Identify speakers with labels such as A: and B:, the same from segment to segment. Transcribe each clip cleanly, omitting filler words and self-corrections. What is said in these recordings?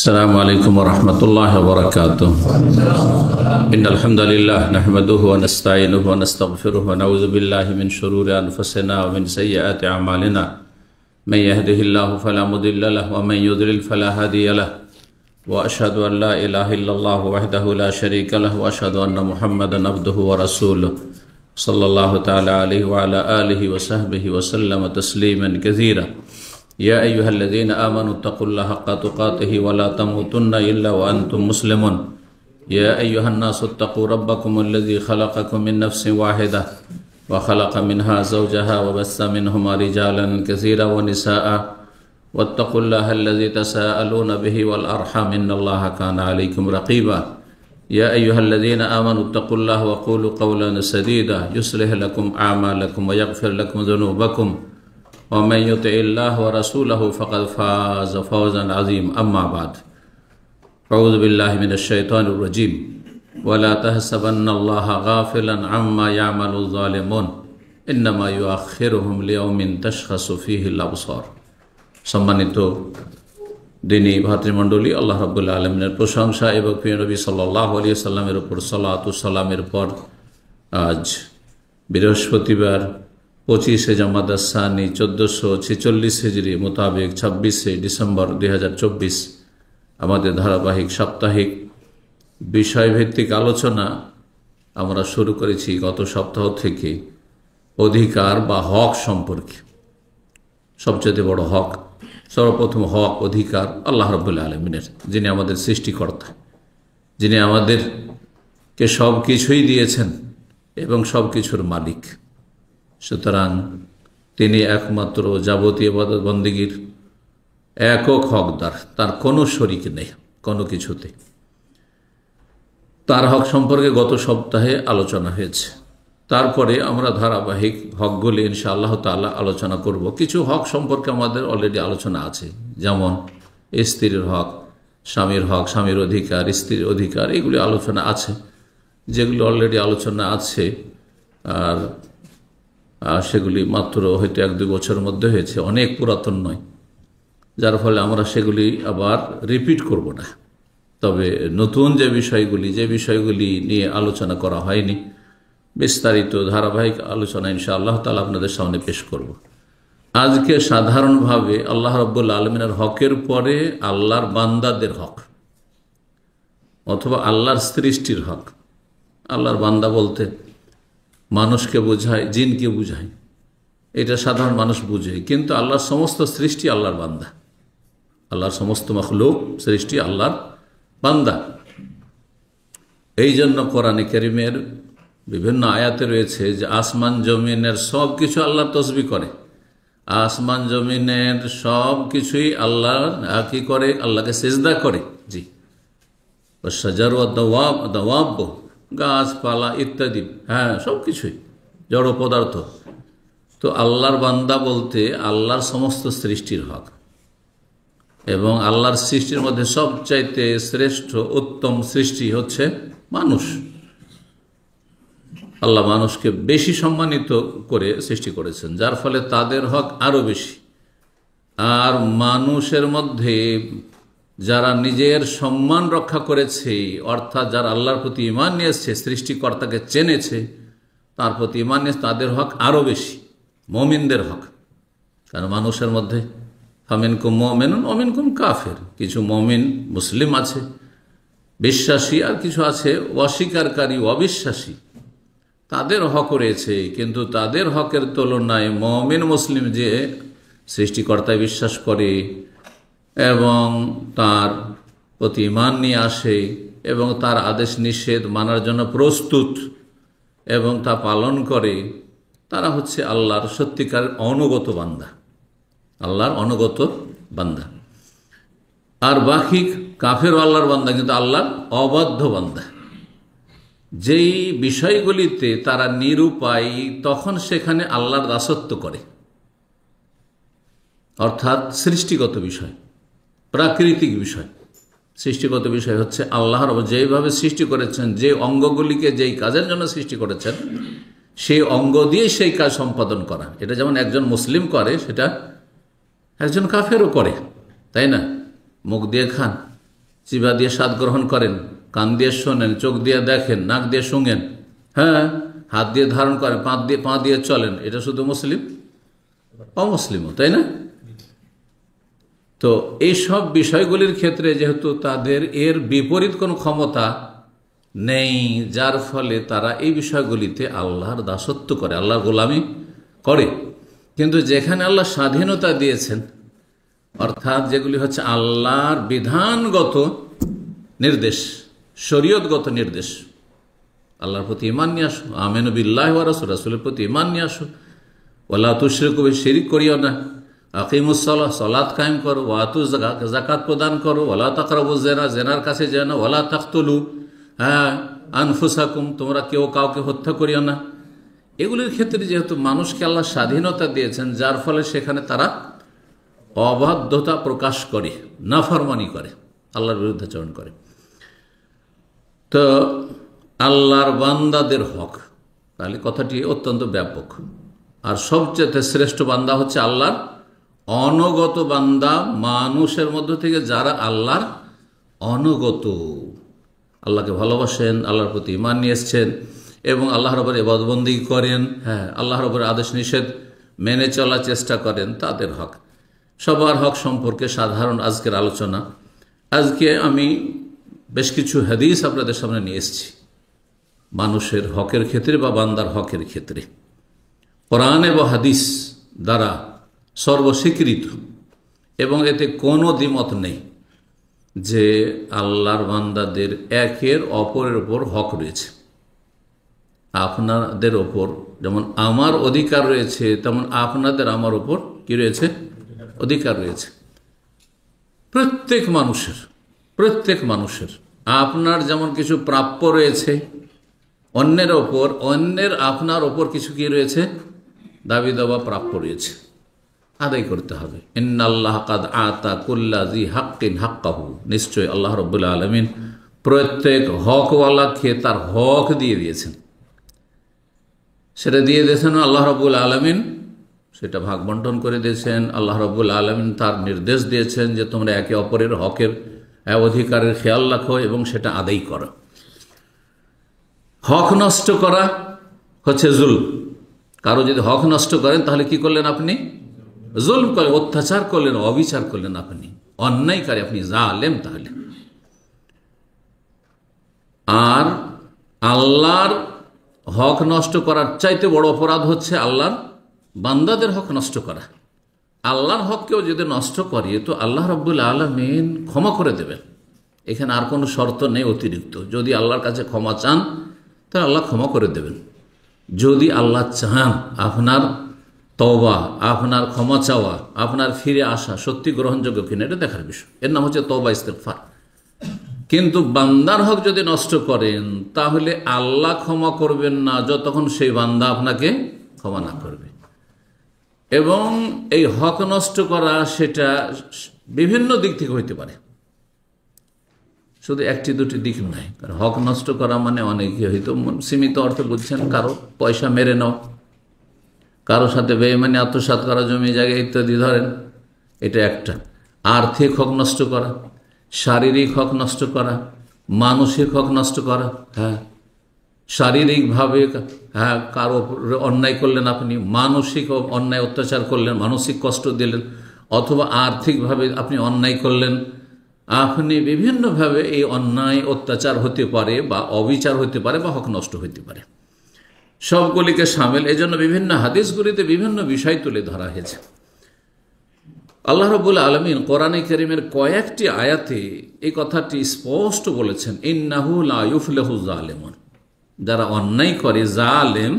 A: السلام عليكم ورحمة الله وبركاته. إن الحمد لله نحمده ونستعينه ونستغفره ونعوذ بالله من شرور أنفسنا ومن سيئات أعمالنا. من يهده الله فلا مضل له ومن يضلل فلا هادي له. وأشهد أن لا إله إلا الله وحده لا شريك له وأشهد أن محمدا عبده ورسوله صلى الله تعالى عليه وعلى آله وصحبه وسلم تسليما كثيرا. يا أيها الذين آمنوا اتقوا الله حق تقاته ولا تموتن إلا وأنتم مسلمون. يا أيها الناس اتقوا ربكم الذي خلقكم من نفس واحدة وخلق منها زوجها وبث منهما رجالا كثيرا ونساء واتقوا الله الذي تساءلون به والأرحام إن الله كان عليكم رقيبا. يا أيها الذين آمنوا اتقوا الله وقولوا قولا سديدا يصلح لكم أعمالكم ويغفر لكم ذنوبكم ومن يطع الله ورسوله فقد فاز فوزا عظيما. أما بعد أعوذ بالله من الشيطان الرجيم. ولا تحسبن الله غافلا عما يعمل الظالمون إنما يؤخرهم ليوم تشخص فيه الأبصار. সম্মানিত দিনী ভাতৃমণ্ডলী, আল্লাহ রাব্বুল আলামিনের প্রশংসা এবং প্রিয় নবী সাল্লাল্লাহু আলাইহি সাল্লামের উপর সালাতু সালামের পর আজ বৃহস্পতিবার 25 জামাদাত সানি 1446 হিজরি মোতাবেক 26 ডিসেম্বর 2024 আমাদের ধারাবাহিক সাপ্তাহিক বিষয়ভিত্তিক আলোচনা আমরা শুরু করেছি গত সপ্তাহ থেকে অধিকার বা হক সম্পর্কে। সবচেয়ে বড় হক, সর্বপ্রথম হক অধিকার আল্লাহ রাব্বুল আলামিনের, যিনি আমাদের সৃষ্টিকর্তা, যিনি আমাদেরকে সব কিছুই দিয়েছেন এবং সব কিছুর মালিক। সুতরাং তিনি একমাত্র যাবতীয় ইবাদত বন্দেগীর একক হকদার, তার কোনো শরিক নেই কোনো কিছুতে। তার হক সম্পর্কে গত সপ্তাহে আলোচনা হয়েছে। তারপরে আমরা ধারাবাহিক হকগুলি ইনশাআল্লাহ তাআলা আলোচনা করব। কিছু হক সম্পর্কে আমাদের অলরেডি আলোচনা আছে, যেমন স্ত্রীর হক, স্বামীর হক, স্বামীর অধিকার, স্ত্রীর অধিকার, এগুলি আলোচনা আছে, যেগুলো অলরেডি আলোচনা আছে। আর সেগুলি মাত্র হয়তো 1-2 বছরের মধ্যে হয়েছে, অনেক পুরাতন নয়, যার ফলে আমরা সেগুলি আবার রিপিট করব না। তবে নতুন যে বিষয়গুলি নিয়ে আলোচনা করা হয়নি, বিস্তারিত ধারাবাহিক আলোচনা ইনশাআল্লাহ তাআলা আপনাদের সামনে পেশ করব। আজকে সাধারণভাবে আল্লাহ রাব্বুল আলামিনের হকের পরে আল্লাহর বান্দাদের হক অথবা আল্লাহর সৃষ্টির হক। আল্লাহর বান্দা বলতে মানুষকে বোঝায়, জিনকে বোঝায়, এটা সাধারণ মানুষ বুঝে, কিন্তু আল্লাহর সমস্ত সৃষ্টি আল্লাহর বান্দা। আল্লাহর সমস্ত মাখলুক সৃষ্টি আল্লাহর বান্দা। এই জন্য কোরআনে কারীমের বিভিন্ন আয়াতে রয়েছে যে আসমান জমিনের সব কিছু আল্লাহর তসবিহ করে, আসমান জমিনের সব কিছুই আল্লাহ কি করে, আল্লাহকে সিজদা করে। জি, শাজার ওয়া দাওয়াব, গাছপালা ইত্যাদি, হ্যাঁ, সব কিছুই জড় পদার্থ। তো আল্লাহর বান্দা বলতে আল্লাহর সমস্ত সৃষ্টির হক, এবং আল্লাহর সৃষ্টির মধ্যে সবচাইতে শ্রেষ্ঠ উত্তম সৃষ্টি হচ্ছে মানুষ। আল্লাহ মানুষকে বেশি সম্মানিত করে সৃষ্টি করেছেন, যার ফলে তাদের হক আরও বেশি। আর মানুষের মধ্যে যারা নিজের সম্মান রক্ষা করেছে, অর্থাৎ যারা আল্লাহর প্রতি ঈমান নিয়ে এসেছে, সৃষ্টিকর্তাকে চেনেছে, তার প্রতি ঈমান নিয়ে, তাদের হক আরও বেশি, মুমিনদের হক। কারণ মানুষের মধ্যে ফামিনকুম মুমিনুন ওয়া মিনকুম কাফির, কিছু মুমিন মুসলিম আছে, বিশ্বাসী, আর কিছু আছে অস্বীকারী, অবিশ্বাসী। তাদের হক রয়েছে, কিন্তু তাদের হকের তুলনায় মুমিন মুসলিম যে সৃষ্টিকর্তায় বিশ্বাস করে এবং তার প্রতি ঈমান নিয়ে আসে এবং তার আদেশ নিষেধ মানার জন্য প্রস্তুত এবং তা পালন করে, তারা হচ্ছে আল্লাহর সত্যিকার অনুগত বান্দা, আল্লাহর অনুগত বান্দা। আর বাকি কাফের আল্লাহর বান্দা, কিন্তু আল্লাহর অবাধ্য বান্দা। যেই বিষয়গুলিতে তারা নিরুপায়, তখন সেখানে আল্লাহর দাসত্ব করে, অর্থাৎ সৃষ্টিগত বিষয়, প্রাকৃতিক বিষয়। সৃষ্টিগত বিষয় হচ্ছে আল্লাহর যেইভাবে সৃষ্টি করেছেন, যে অঙ্গগুলিকে যেই কাজের জন্য সৃষ্টি করেছেন, সেই অঙ্গ দিয়ে সেই কাজ সম্পাদন করা। এটা যেমন একজন মুসলিম করে, সেটা একজন কাফেরও করে, তাই না? মুখ দিয়ে খান, জিহ্বা দিয়ে স্বাদ গ্রহণ করেন, কান দিয়ে শোনেন, চোখ দিয়ে দেখেন, নাক দিয়ে শুঙেন, হ্যাঁ, হাত দিয়ে ধারণ করেন, পা দিয়ে চলেন, এটা শুধু মুসলিম? অমুসলিমও, তাই না? তো এই সব বিষয়গুলির ক্ষেত্রে যেহেতু তাদের এর বিপরীত কোনো ক্ষমতা নেই, যার ফলে তারা এই বিষয়গুলিতে আল্লাহর দাসত্ব করে, আল্লাহর গোলামি করে। কিন্তু যেখানে আল্লাহ স্বাধীনতা দিয়েছেন, অর্থাৎ যেগুলি হচ্ছে আল্লাহর বিধানগত নির্দেশ, শরীয়তগত নির্দেশ, আল্লাহর প্রতি ঈমান নিয়ে আসো, আমিনু বিল্লাহি ওয়া রাসূলিহি, রাসূলের প্রতি ঈমান নিয়ে আসো, ওয়ালা তুশরিকু বিহি, শিরক করিও না, আকিমুস সালাহ, সালাত কায়েম করো, ওয়া আতু যাকাত প্রদান করো, ওয়ালা তাকরাবুজ জিনা, জিনার কাছে যেও না, ওয়ালা তাকতুলু আনফুসাকুম, তোমরা কেউ কাউকে হত্যা করিও না। এগুলির ক্ষেত্রে যেহেতু মানুষকে আল্লাহ স্বাধীনতা দিয়েছেন, যার ফলে সেখানে তারা অবাধ্যতা প্রকাশ করে, নাফরমানি করে, আল্লাহর বিরুদ্ধাচরণ করে। তো আল্লাহর বান্দাদের হক, তাহলে কথাটি অত্যন্ত ব্যাপক। আর সবচেয়ে শ্রেষ্ঠ বান্দা হচ্ছে আল্লাহর অনগত বান্দা, মানুষের মধ্য থেকে যারা আল্লাহর অনগত, আল্লাহকে ভালোবাসেন, আল্লাহর প্রতি ঈমান নিয়ে এসছেন এবং আল্লাহর উপর ইবাদতবন্দি করেন, হ্যাঁ, আল্লাহর উপর আদেশ নিষেধ মেনে চলার চেষ্টা করেন, তাদের হক। সবার হক সম্পর্কে সাধারণ আজকের আলোচনা। আজকে আমি বেশ কিছু হাদিস আপনাদের সামনে নিয়ে এসেছি মানুষের হকের ক্ষেত্রে বা বান্দার হকের ক্ষেত্রে। কোরআন এবং হাদিস দ্বারা সর্বস্বীকৃত এবং এতে কোনো দ্বিমত নেই যে আল্লাহর বান্দাদের একের অপরের ওপর হক রয়েছে। আপনাদের ওপর যেমন আমার অধিকার রয়েছে, তেমন আপনাদের আমার ওপর কি রয়েছে? অধিকার রয়েছে। প্রত্যেক মানুষের আপনার যেমন কিছু প্রাপ্য রয়েছে, অন্যের ওপর, অন্যের আপনার ওপর কিছু কি রয়েছে? দাবি দাবা প্রাপ্য রয়েছে, আদায় করতে হবে। ইন্নাল্লাহ কাদ আতা কুল্লা জি হাক্কিন হাক্কাহু, নিশ্চয় আল্লাহ রাব্বুল আলামিন প্রত্যেক হকওয়ালাকে তার হক দিয়ে দিয়েছেন। সেটা দিয়ে দিয়েছেন আল্লাহ রাব্বুল আলামিন, সেটা ভাগ বন্টন করে দিয়েছেন। আল্লাহ রাব্বুল আলামিন তার নির্দেশ দিয়েছেন যে তোমরা একে অপরের হকের অধিকারের খেয়াল রাখো এবং সেটা আদায় করো। হক নষ্ট করা হচ্ছে জুলম। কারো যদি হক নষ্ট করেন তাহলে কি করলেন? আপনি জুলম করলেন, অত্যাচার করলেন, অবিচার করলেন, আপনি অন্যায়কারী, আপনি জালেম। তাহলে আর আল্লাহর হক নষ্ট করার চাইতে বড় অপরাধ হচ্ছে আল্লাহর বান্দাদের হক নষ্ট করা। আল্লাহর হক কেউ যদি নষ্ট করে তো আল্লাহ রাব্বুল আলামিন ক্ষমা করে দেবেন। এখানে আর কোনো শর্ত নেই অতিরিক্ত। যদি আল্লাহর কাছে ক্ষমা চান তাহলে আল্লাহ ক্ষমা করে দেবেন। যদি আল্লাহ চান আপনার তওবা, আপনার ক্ষমা চাওয়া, আপনার ফিরে আসা সত্যি গ্রহণযোগ্য কিনা, এটা দেখার বিষয়। এর নাম হচ্ছে তওবা ইস্তেগফার। কিন্তু বান্দার হক যদি নষ্ট করেন তাহলে আল্লাহ ক্ষমা করবেন না যতক্ষণ সেই বান্দা আপনাকে ক্ষমা না করবে। এবং এই হক নষ্ট করা সেটা বিভিন্ন দিক থেকে হইতে পারে, শুধু একটি দুটি দিক নাই। কারণ হক নষ্ট করা মানে অনেকে হয়তো সীমিত অর্থে বুঝছেন, কারো পয়সা মেরে নাও, কারো সাথে বেঈমানি আত্মসাৎ করা, জমি জায়গা ইত্যাদি ধরেন, এটা একটা। আর্থিক হক নষ্ট করা, শারীরিক হক নষ্ট করা, মানসিক হক নষ্ট করা, হ্যাঁ, শারীরিকভাবে হ্যাঁ কারো অন্যায় করলেন আপনি, মানসিক অন্যায় অত্যাচার করলেন, মানসিক কষ্ট দিলেন, অথবা আর্থিকভাবে আপনি অন্যায় করলেন। আপনি বিভিন্নভাবে এই অন্যায় অত্যাচার হতে পারে বা অবিচার হতে পারে বা হক নষ্ট হতে পারে, সবগুলিকে সামিল। এই জন্য বিভিন্ন হাদিসগুলিতে বিভিন্ন বিষয় তুলে ধরা হয়েছে। আল্লাহ রাব্বুল আলামিন কোরআনে কারীমের কয়েকটি আয়াতে এই কথাটি স্পষ্ট বলেছেন, ইন্নাহু লা ইউফলিহু যালিমুন, যারা অন্যায় করে, জালেম,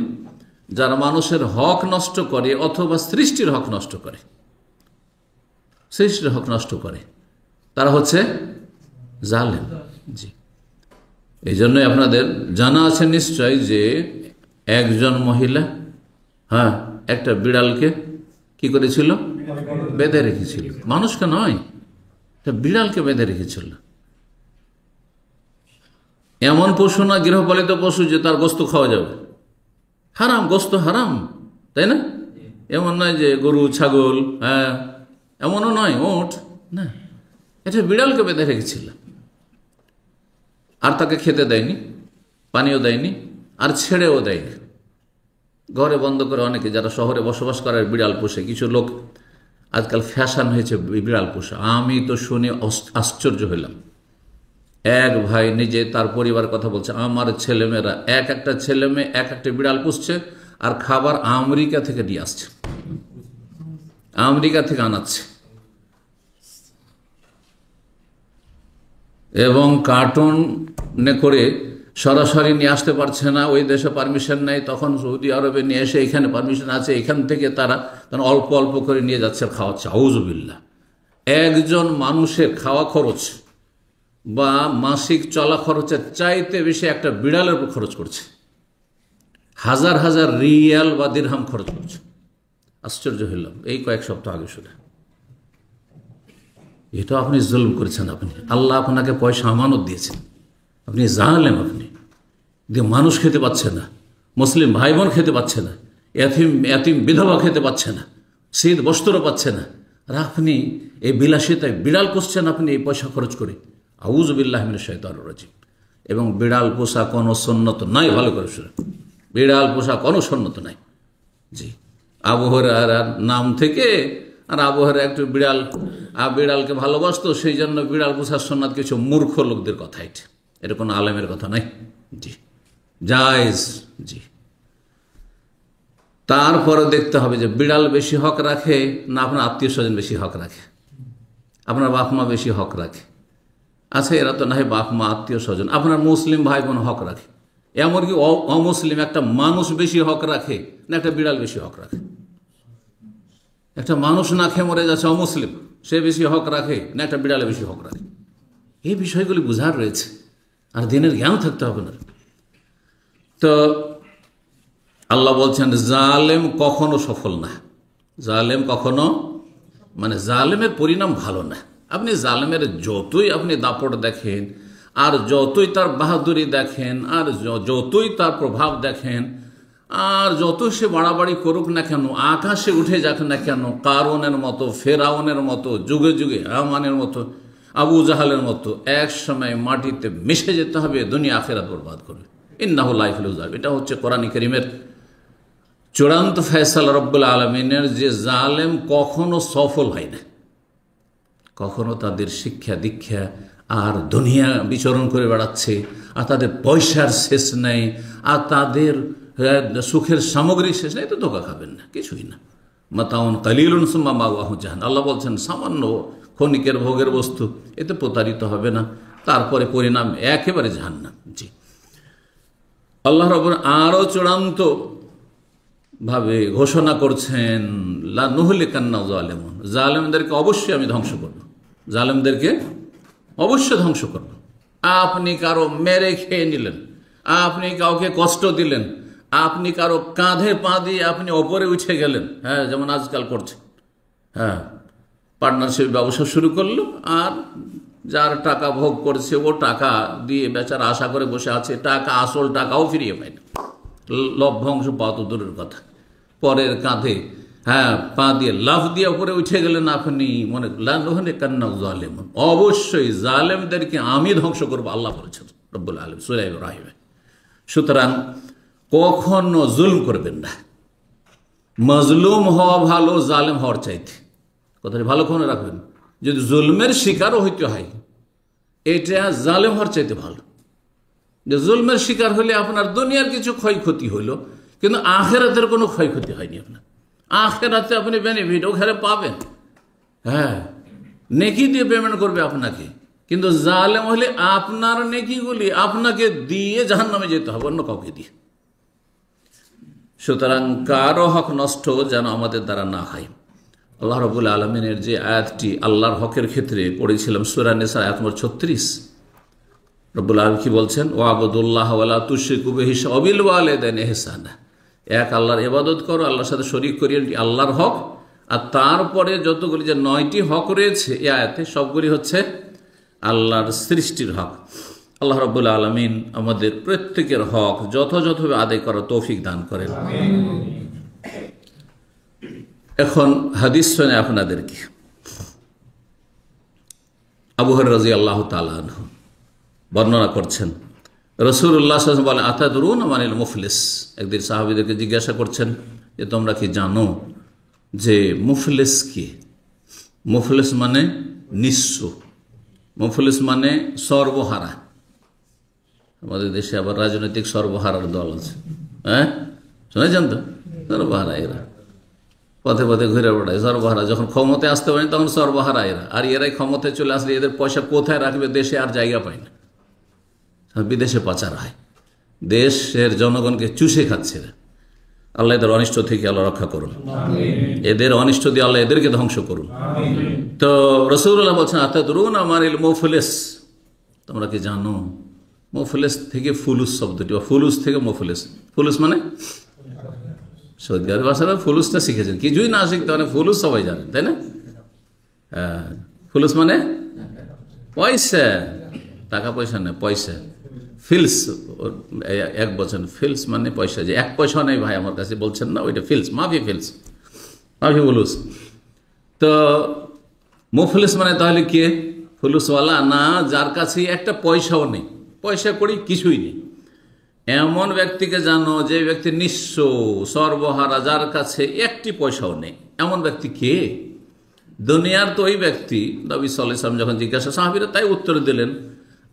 A: যারা মানুষের হক নষ্ট করে অথবা সৃষ্টির হক নষ্ট করে, সৃষ্টির হক নষ্ট করে, তারা হচ্ছে জালেম। জি, এই জন্যই আপনাদের জানা আছে নিশ্চয় যে একজন মহিলা হ্যাঁ একটা বিড়ালকে কি করেছিল? বেঁধে রেখেছিল। মানুষকে নয়, একটা বিড়ালকে বেঁধে রেখেছিল। এমন পশু না, গৃহপালিত পশু যে তার গোস্ত খাওয়া যাবে, হারাম, গোস্ত হারাম, তাই না? এমন নয় যে গরু, ছাগল, হ্যাঁ, এমনও নয়, ওট না, এটা বিড়ালকে বেঁধে রেখেছিল। আর তাকে খেতে দেয়নি, পানিও দেয়নি, আর ছেড়েও দেয়নি। ঘরে বন্ধ করে অনেকে যারা শহরে বসবাস করে বিড়াল পোষে। কিছু লোক আজকাল ফ্যাশন হয়েছে বিড়াল পোষা। আমি তো শুনে আশ্চর্য হইলাম। এক ভাই নিজে তার পরিবার কথা বলছে, আমার ছেলেমেয়েরা এক একটা ছেলে মেয়ে এক একটা বিড়াল পুষছে, আর খাবার আমেরিকা থেকে নিয়ে আসছে, আমেরিকা থেকে আনাচ্ছে, এবং কার্টুনে করে সরাসরি নিয়ে আসতে পারছে না, ওই দেশে পারমিশন নেই। তখন সৌদি আরবে নিয়ে এসে এখানে পারমিশন আছে, এখান থেকে তারা অল্প অল্প করে নিয়ে যাচ্ছে, খাওয়াচ্ছে। আউযুবিল্লাহ। একজন মানুষের খাওয়া খরচ বা মাসিক চলা খরচের চাইতে বেশি একটা বিড়ালের উপর খরচ করছে, হাজার হাজার রিয়াল বা দিরহাম খরচ করছে। আশ্চর্য হইলাম এই কয়েক সপ্তাহ আগে শুনে। এটা আপনি জুলম করেছেন। আপনি আল্লাহ আপনাকে পয়সা আমানত দিয়েছেন, আপনি জানেন আপনি দিয়ে মানুষ খেতে পাচ্ছে না, মুসলিম ভাই বোন খেতে পাচ্ছে না, এতিম বিধবা খেতে পাচ্ছে না, শীত বস্ত্র পাচ্ছে না, আর আপনি এই বিলাসিতায় বিড়াল পুষছেন আপনি এই পয়সা খরচ করে। আউযু বিল্লাহি মিনাশ শাইতানির রাজিম। এবং বিড়াল পোষা কোনো সুন্নত নাই, ভালো করে শুনে, বিড়াল পোষা কোনো সুন্নত নাই। জি, আবু হুরায়রার নাম থেকে, আর আবু হুরায়রা একটু বিড়ালকে ভালোবাসতো, সেই জন্য বিড়াল পোষার সুন্নাত কিছু মূর্খ লোকদের কথা। এটা কোনো আলেমের কথা নাই। জি, জায়েজ। জি, তারপরে দেখতে হবে যে বিড়াল বেশি হক রাখে না আপনার আত্মীয় স্বজন বেশি হক রাখে, আপনার বাপ মা বেশি হক রাখে। আচ্ছা, এরা তো না হয় বাপ মা আত্মীয় স্বজন, আপনার মুসলিম ভাই বোন হক রাখে। এমনকি অমুসলিম একটা মানুষ বেশি হক রাখে না একটা বিড়াল বেশি হক রাখে? একটা মানুষ না খেয়ে মরে যাচ্ছে অমুসলিম, সে বেশি হক রাখে না একটা বিড়ালে বেশি হক রাখে? এই বিষয়গুলি বুঝার রয়েছে, আর দিনের জ্ঞান থাকতে হবে না। তো আল্লাহ বলছেন জালেম কখনো সফল না। জালেম কখনো, মানে জালেমের পরিণাম ভালো না। আপনি জালেমের যতই আপনি দাপট দেখেন, আর যতই তার বাহাদুরি দেখেন, আর যতই তার প্রভাব দেখেন, আর যত সে বাড়াবাড়ি করুক না কেন, আকাশে উঠে যাক না কেন, কারণের মতো, ফেরাউনের মতো, যুগে যুগে হামানের মতো, আবু জাহালের মতো, এক সময় মাটিতে মিশে যেতে হবে, দুনিয়া আখিরাত বরবাদ করবে। ইন্নাহু লা ইফলিহু যালিম। এটা হচ্ছে কোরআন কারীমের চূড়ান্ত ফয়সালা রব্বুল আলামিনের, যে জালেম কখনো সফল হয় না, কখনো তাদের শিক্ষা দীক্ষা আর দুনিয়া বিচরণ করে বেড়াচ্ছে, আর তাদের পয়সার শেষ নেই, আর তাদের সুখের সামগ্রী শেষ নেই, তো ধোঁকা খাবেন না, কিছুই না। মাতাউন কালিলুন সুম্মা মাওয়াহু জাহান্নাম। আল্লাহ বলছেন সামান্য ক্ষণিকের ভোগের বস্তু, এতে প্রতারিত হবে না, তারপরে পরিণাম একেবারে জাহান্নাম। জি, আল্লাহ রাব্বুল আরো চূড়ান্ত ভাবে ঘোষণা করছেন লা নুহলিকান্না যালিমুন, জালেমদেরকে অবশ্যই আমি ধ্বংস করব, জালেমদেরকে অবশ্যই ধ্বংস করব। আপনি কারো মেরে খেয়ে নিলেন, আপনি কাউকে কষ্ট দিলেন, আপনি কারো কাঁধে পা দিয়ে আপনি ওপরে উঠে গেলেন, হ্যাঁ, যেমন আজকাল করছে, হ্যাঁ, পার্টনারশিপ ব্যবসা শুরু করলো, আর যার টাকা ভোগ করছে ও টাকা দিয়ে বেচারা আশা করে বসে আছে, টাকা আসল টাকাও ফিরিয়ে পায় না, লভ্যাংশ পাওয়া তো দূরের কথা, পরের কাঁধে হ্যাঁ পা দিয়ে লাফ দিয়ে উপরে উঠে গেলেন আপনি, মনে করলেন কান্না জালেম, অবশ্যই জালেমদেরকে আমি ধ্বংস করবো, আল্লাহ বলেছেন রব্বুল আলামিন সূরা ইব্রাহিমে। সুতরাং কখনো জুলম করবেন না। মজলুম হওয়া ভালো জালেম হওয়ার চাইতে, কথাটি ভালো করে রাখবেন। যদি জুলমের শিকারও হইতে হয়, এটা জালেম হওয়ার চাইতে ভালো। যে জুলমের শিকার হলে আপনার দুনিয়ার কিছু ক্ষয়ক্ষতি হইল, কিন্তু আখেরাতের কোনো ক্ষয়ক্ষতি হয়নি। আপনার আখেরাতে আপনি বেনিফিট ওখানে পাবেন, হ্যাঁ, নেকি দিয়ে পেমেন্ট করবে আপনাকে। কিন্তু জালেম হলে আপনার নেকিগুলি আপনাকে দিয়ে জাহান্নামে যেতে হবে, অন্য কাউকে দিয়ে। সুতরাং কারো হক নষ্ট যেন আমাদের দ্বারা না হয়। আল্লাহ রাব্বুল আলামিনের যে আয়াতটি আল্লাহর হকের ক্ষেত্রে পড়েছিলাম, সূরা নিসা আয়াত নম্বর 36, রব্বুল আলামিন কি বলছেন? ওয়াবুদুল্লাহ ওয়ালা তুশরিকু বিহি ওয়াবিল ওয়ালিদাইনি ইহসানা। এক আল্লাহর ইবাদত করো, আল্লাহর সাথে শরীক করিও, আল্লাহর হক। আর তারপরে যতগুলি যে 9টি হক রয়েছে এই আয়াতে, সবগুলি হচ্ছে আল্লাহর সৃষ্টির হক। আল্লাহ রাব্বুল আলামিন আমাদের প্রত্যেকের হক যথাযথভাবে আদায় করার তৌফিক দান করেন। এখন হাদিস শুনে আপনাদেরকে। আবু হুরায়রা রাদিয়াল্লাহু তাআলা আনহু বর্ণনা করছেন। রাসূলুল্লাহ সাল্লাল্লাহু আলাইহি ওয়াসাল্লাম বলেন, আতাদরুনা মানিল মুফলিস। একদিন সাহাবীদেরকে জিজ্ঞাসা করছেন যে তোমরা কি জানো যে মুফলিস কি? মুফলিস মানে নিঃস্ব, মুফলিস মানে সর্বহারা। আমাদের দেশে আবার রাজনৈতিক সর্বহারার দল আছে, হ্যাঁ শুনেছেন তো? সর্বহারা এরা পথে পথে ঘুরে বেড়ায়, সর্বহারা। যখন ক্ষমতায় আসতে পারেন তখন সর্বহারা এরা। আর এরাই ক্ষমতায় চলে আসলে এদের পয়সা কোথায় রাখবে? দেশে আর জায়গা পায় না, বিদেশে পাচার হয়, দেশের জনগণকে চুষে খাচ্ছে এরা। আল্লাহ এদের অনিষ্ট থেকে আল্লাহ রক্ষা করুন, এদের অনিষ্ট দিয়ে আল্লাহ এদেরকে ধ্বংস করুন। তো রাসূলুল্লাহ বলছেন, আতাদরুনা মানিল মুফলিস, তোমরা কি জানো? মুফলিস থেকে ফুলুস শব্দটি, বা ফুলুস থেকে মুফলিস। ফুলুস মানে সৌদি আরব ভাষারা ফুলুসটা শিখেছেন, কিছুই না শিখতে মানে ফুলুস সবাই জানেন, তাই না? হ্যাঁ, ফুলুস মানে পয়সা, টাকা পয়সা না, পয়সা। ফিলস এক বছর, ফিলস মানে পয়সা। যে এক পয়সা নেই ভাই আমার কাছে বলছেন না, ওইটা ফিলস, মাফি ফিলস, মাফি ফুলুস। তো মুফলিস মানে তাহলে কে? ফুলুসওয়ালা না, যার কাছে একটা পয়সাও নেই, পয়সা করি কিছুই নেই, এমন ব্যক্তিকে জানো যে ব্যক্তি নিঃস্ব, সর্বহারা, যার কাছে একটি পয়সাও নেই। এমন ব্যক্তি কে? দুনিয়ার তো ওই ব্যক্তি। নবী সাল্লাল্লাহু আলাইহি ওয়াসাল্লাম যখন জিজ্ঞাসা, সাহাবীরা তাই উত্তর দিলেন,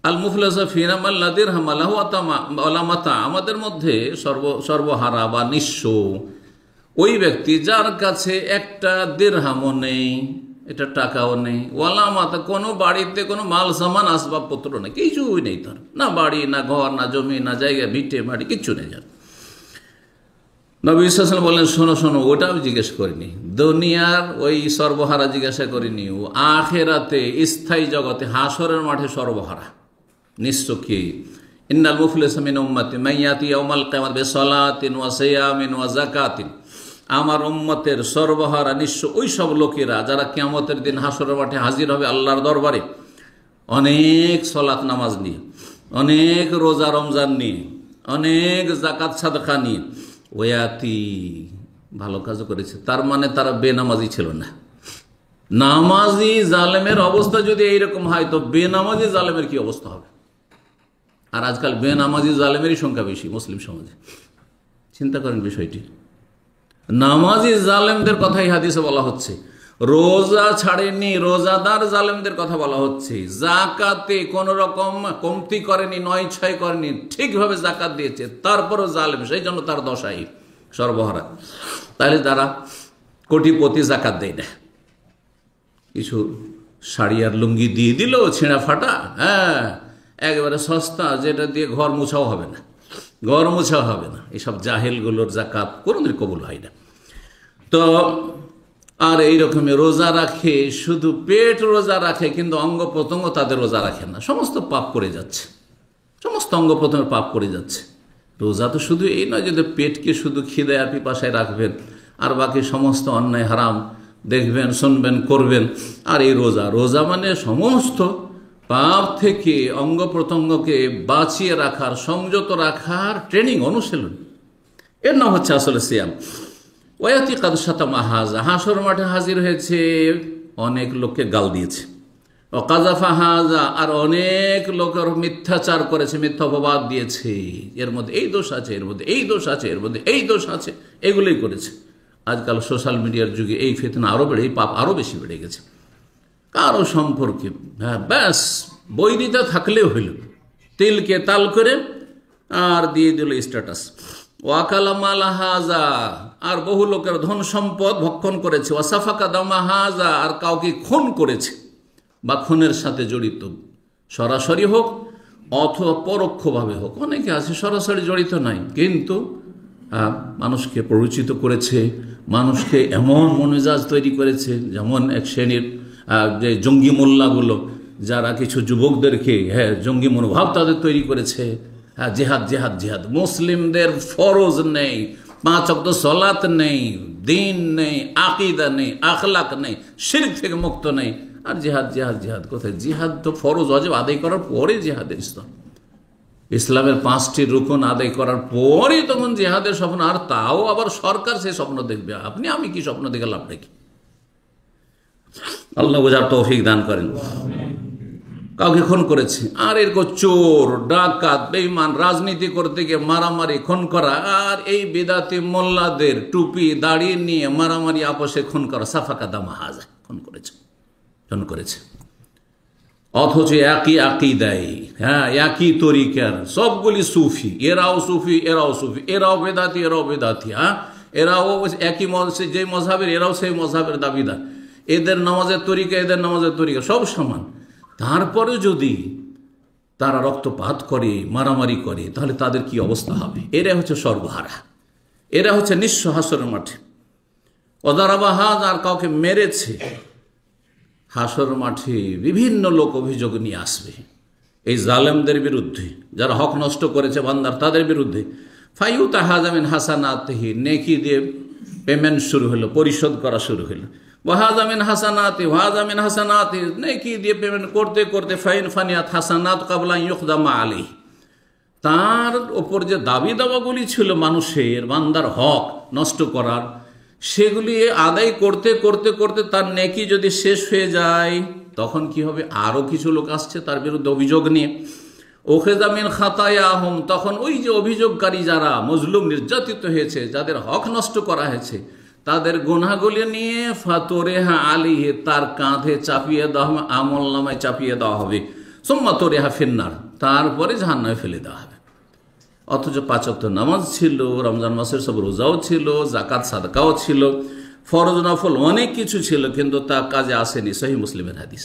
A: আল মুফলিসু ফিনা মান লা দিরহাম লাহু ওয়ালা মাতা। আমাদের মধ্যে সর্বহারা বা নিঃস্ব ওই ব্যক্তি যার কাছে একটা দিরহামও নেই, এটা টাকাও নেই, ওয়ালা মাতা, কোনো বাড়িতে কোনো মাল সামান আসবাবপত্র নেই, কিছুই নেই তার, না বাড়ি, না ঘর, না জমি, না জায়গা, ভিটে মাটি, কিচ্ছু নেই যার। নবী সাল্লাল্লাহু আলাইহি ওয়াসাল্লাম বললেন, শোনো শোনো, ওটা আমি জিজ্ঞেস করিনি, দুনিয়ার ওই সর্বহারা জিজ্ঞাসা করিনি, ও আখিরাতে স্থায়ী জগতে হাসরের মাঠে সর্বহারা নিঃস্ব কি? ইন্নাল মুফলিসা মিন উম্মতি মান ইয়াতি ইয়াউমাল কিয়ামাতি বিসালাতিন ওয়া সিয়ামিন ওয়া যাকাতিন। আমার উম্মতের সর্বহারা নিঃস্ব ওই সব লোকেরা যারা কিয়ামতের দিন হাসরের মাঠে হাজির হবে আল্লাহর দরবারে, অনেক সালাত নামাজ নিয়ে, অনেক রোজা রমজান নিয়ে, অনেক যাকাত সাদকা নিয়ে, ওয়াতি, ভালো কাজ করেছে, তার মানে তারা বেনামাজি ছিল না। নামাজি জালেমের অবস্থা যদি এইরকম হয়, তো বেনামাজি জালেমের কি অবস্থা হবে? আর আজকাল বেনামাজি জালেমেরই সংখ্যা বেশি মুসলিম সমাজে। চিন্তা করেন বিষয়টি। নামাজি জালেমদের কথাই হাদিসে বলা হচ্ছে, রোজা ছাড়েনি রোজাদার জালেমদের কথা বলা হচ্ছে, জাকাতে কোন রকম কমতি করেনি, নয় ছয় করেনি, ঠিকভাবে জাকাত দিয়েছে, তারপরও জালেম, সেই জন্য তার দশাই সর্বহারা। তাহলে তারা কোটিপতি জাকাত দেয় না, কিছু শাড়ি আর লুঙ্গি দিয়ে দিল ছেঁড়া ফাটা, হ্যাঁ একেবারে সস্তা, যেটা দিয়ে ঘর মোছাও হবে না, ঘর মোছাও হবে না, এইসব জাহেলগুলোর জাকাত কোনোদিন কবুল হয় না। তো আর এইরকমই রোজা রাখে, শুধু পেট রোজা রাখে, কিন্তু অঙ্গ প্রত্যঙ্গ তাদের রোজা রাখে না, সমস্ত পাপ করে যাচ্ছে, সমস্ত অঙ্গ প্রত্যঙ্গের পাপ করে যাচ্ছে। রোজা তো শুধু এই নয় যে পেটকে শুধু খিদে আর পিপাসায় রাখবেন, আর বাকি সমস্ত অন্যায় হারাম দেখবেন, শুনবেন, করবেন। আর এই রোজা, রোজা মানে সমস্ত পাপ থেকে অঙ্গ প্রত্যঙ্গকে বাঁচিয়ে রাখার, সংযত রাখার ট্রেনিং, অনুশীলন, এর নাম হচ্ছে আসলে সিয়াম। ওয়াতি কাদ শাতামা হাজা, হাসর মাঠে হাজির হয়েছে, অনেক লোককে গাল দিয়েছে। ও কাজাফা হাজা, আর অনেক লোকের মিথ্যাচার করেছে, মিথ্যা অপবাদ দিয়েছে, এর মধ্যে এই দোষ আছে, এর মধ্যে এই দোষ আছে, এর মধ্যে এই দোষ আছে, এগুলোই করেছে। আজকাল সোশ্যাল মিডিয়ার যুগে এই ফিতনা আরও বেড়ে, এই পাপ আরও বেশি বেড়ে গেছে। কারো সম্পর্কে হ্যাঁ ব্যাস বৈরিতা থাকলেও হইল, তিলকে তাল করে আর দিয়ে দিল স্ট্যাটাস। ওয়াকালামাল হাজা, আর বহু লোকের ধন সম্পদ ভক্ষণ করেছে। ওয়াসাফাকা দামা হাজা, আর কাউকে খুন করেছে বা খুনের সাথে জড়িত, সরাসরি হোক অথবা পরোক্ষভাবে হোক। অনেকে আছে সরাসরি জড়িত নাই, কিন্তু মানুষকে প্ররোচিত করেছে, মানুষকে এমন মনোমেজাজ তৈরি করেছে, যেমন এক শ্রেণীর যে জঙ্গি মোল্লাগুলো, যারা কিছু যুবকদেরকে জঙ্গি মনোভাব তাদের তৈরি করেছে। জেহাদ জেহাদ জেহাদ, মুসলিমদের ফরজ নেই, 5 ওয়াক্ত সালাত নেই, দিন নেই, আকীদা নেই, আখলাক নেই, শিরক থেকে মুক্ত নেই, আর জিহাদ জিহাদ জিহাদ। কোথায় জিহাদ? তো ফরজ ওয়াজিব আদায় করার পরে জিহাদের ইসলাম, ইসলামের 5টি রুকন আদায় করার পরে তখন জিহাদের স্বপ্ন। আর তাও আবার সরকার সেই স্বপ্ন দেখবে, আপনি আমি কি স্বপ্ন দেখে লাভ নাকি? আল্লাহ বোঝার তৌফিক দান করেন। কাউকে খুন করেছে, আর এরকম চোর, ডাকাত, বেঈমান, রাজনীতি করতে গিয়ে মারামারি, খুন করা, আর এই বিদাতি মোল্লাদের টুপি দাড়ি নিয়ে মারামারি, আপোষে খুন করা, সাফাকা দামা হাজা, খুন করেছে। অথচ একই আকিদাই, হ্যাঁ, একই তরিকার, সবগুলি সুফি, এরাও সুফি, এরাও সুফি, এরাও বেদাতি, এরাও বেদাতি, হ্যাঁ, এরাও একই যে মজহাবের, এরাও সেই মজহাবের দাবিদার, এদের নামাজের তরিকা, এদের নামাজের তরিকা সব সমান। তারপরে যদি তারা রক্তপাত করে, মারামারি করে, তাহলে তাদের কি অবস্থা হবে? এরা হচ্ছে সর্বহারা, এরা হচ্ছে নিঃস্ব হাসরের মাঠে। ওদারাবাহাজ, আর কাউকে মেরেছে, হাসর মাঠে বিভিন্ন লোক অভিযোগ নিয়ে আসবে এই জালেমদের বিরুদ্ধে, যারা হক নষ্ট করেছে বান্দার, তাদের বিরুদ্ধে। ফাইউতা হাজামিন হাসানাতিহি, নেকি দিয়ে পেমেন্ট শুরু হলো, পরিশোধ করা শুরু হলো। ওয়াহাজামিন হাসানাতি, ওয়াহাজামিন হাসানাতি, নেকি দিয়ে পেমেন্ট করতে করতে ফাইন ফানিয়াত হাসানাত কাবলা ইউখদামা আলাইহি, তার ওপর যে দাবি দাওয়াগুলি ছিল মানুষের, বান্দার হক নষ্ট করার, সেগুলি আদায় করতে করতে করতে তার নেকি যদি শেষ হয়ে যায়, তখন কি হবে? আরও কিছু লোক আসছে তার বিরুদ্ধে অভিযোগ নিয়ে। ওখেজা মিন খাতায়াহুম, তখন ওই যে অভিযোগকারী যারা মজলুম, নির্যাতিত হয়েছে, যাদের হক নষ্ট করা হয়েছে, তাদের গুনাহগুলি নিয়ে ফাতরেহা আলিহে, তার কাঁধে চাপিয়ে দেওয়া হবে, আমল নামায় চাপিয়ে দেওয়া হবে। সুম্মা তোরেহা ফিন্নার, তারপরে জাহান্নামে ফেলে দেওয়া হবে। অথচ 5 ওয়াক্ত নামাজ ছিল, রমজান মাসের সব রোজাও ছিল, জাকাত সাদকাও ছিল, ফরজ নফল অনেক কিছু ছিল, কিন্তু তা কাজে আসেনি। সহিহ মুসলিমের হাদিস।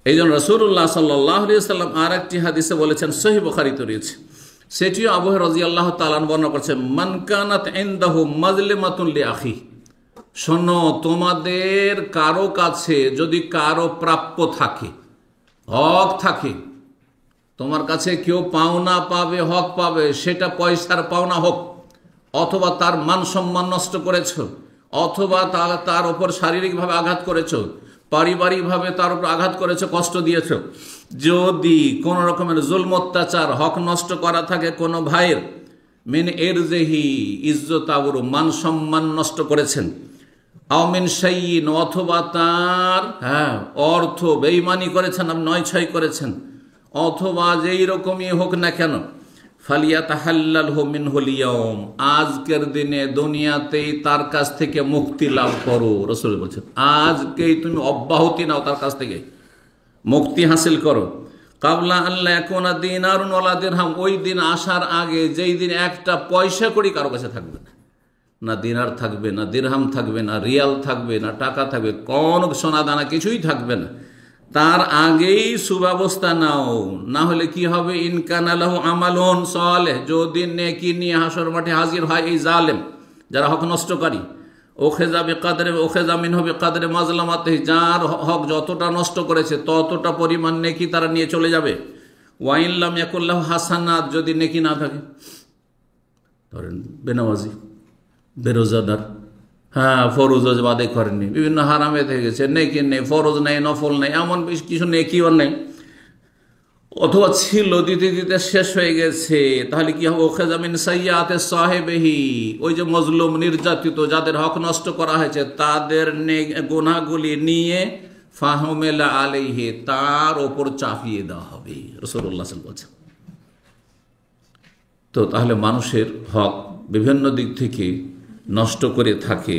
A: এই জন্য রাসূলুল্লাহ সাল্লাল্লাহু আলাইহি ওয়াসাল্লাম আর একটি হাদিসে বলেছেন, সহিহ বুখারীতে রয়েছে, সেটিও আবু হুরায়রা রাদিয়াল্লাহু তাআলা বর্ণনা করেছেন, মান কানাত ইনদাহু মাজলিমাতুন লিআখি, শোনো, তোমাদের কারো কাছে যদি কারো প্রাপ্য থাকে, হক থাকে, তোমার কাছে কেউ পাওনা পাবে, হক পাবে, সেটা পয়সার পাওনা হোক, অথবা তার মান সম্মান নষ্ট করেছ, অথবা তার ওপর শারীরিকভাবে আঘাত করেছ, পারিবারিকভাবে তার উপর আঘাত করেছ, কষ্ট দিয়েছ, যদি কোনো রকমের জুলম অত্যাচার, হক নষ্ট করা থাকে কোনো ভাইয়ের, মিন ইরজিহি, ইজ্জত আবরু, মান সম্মান নষ্ট করেছেন, আও মিন শাইইন, অথবা তার অর্থ বেঈমানি করেছেন, নয় ছয় করেছেন, অথবা যেই রকমই হোক না কেন, ফালিয়াতাহাল্লালহু মিনহুল ইয়াউম, আজকের দিনে দুনিয়াতেই তার কাছ থেকে মুক্তি লাভ করো। রাসূল বলেছেন, আজকেই তুমি অব্যাহতি নাও, তার কাছ থেকে মুক্তি হাসিল করো। কাবলা আল্লাহ ইয়াকুনা দিনারুন ওয়ালা দিরহাম, ওই দিন আসার আগে, যেই দিন একটা পয়সা কড়ি কারো কাছে থাকবে না, না দিনার থাকবে, না দিরহাম থাকবে, না রিয়াল থাকবে, না টাকা থাকবে, কোন সোনা দানা কিছুই থাকবে না, তার আগেই সুব্যবস্থা নাও। না হলে কি হবে? ইনকানা লাহু আমালুন সালেহ, যদি নেকি নিয়ে হাসর মাঠে হাজির হয় এই জালেম, যারা হক নষ্টকারী, ওখেজা বিকাদরে, ওখেজা মিনহু বিকাদরে মাজলামাতিহি, যার হক যতটা নষ্ট করেছে ততটা পরিমাণ নেকি তারা নিয়ে চলে যাবে। ওয়াইন লাম ইয়াকুল লাহু হাসানাত, যদি নেকি না থাকে, ধরেন বেনামাজি, বেরোজাদার, ফরজ বাদে করেননি, বিভিন্ন হারামে থেকে গেছে, নেকি নেই, ফরজ নেই, নফল নেই, এমন বেশ কিছু নেকিও নেই, অথবা ছিল দিতে দিতে শেষ হয়ে গেছে, তাহলে কি হবে? ওখেজা মিন সাইয়্যাতি সাহিবিহি, ওই যে মজলুম, নির্যাতিত, যাদের হক নষ্ট করা হয়েছে, তাদের গুনাহগুলি নিয়ে ফাহমেলা আলাইহি, তার ওপর চাপিয়ে দেওয়া হবে। রাসূলুল্লাহ সাল্লাল্লাহু আলাইহি ওয়াসাল্লাম বলেছেন। তো তাহলে মানুষের হক বিভিন্ন দিক থেকে নষ্ট করে থাকে,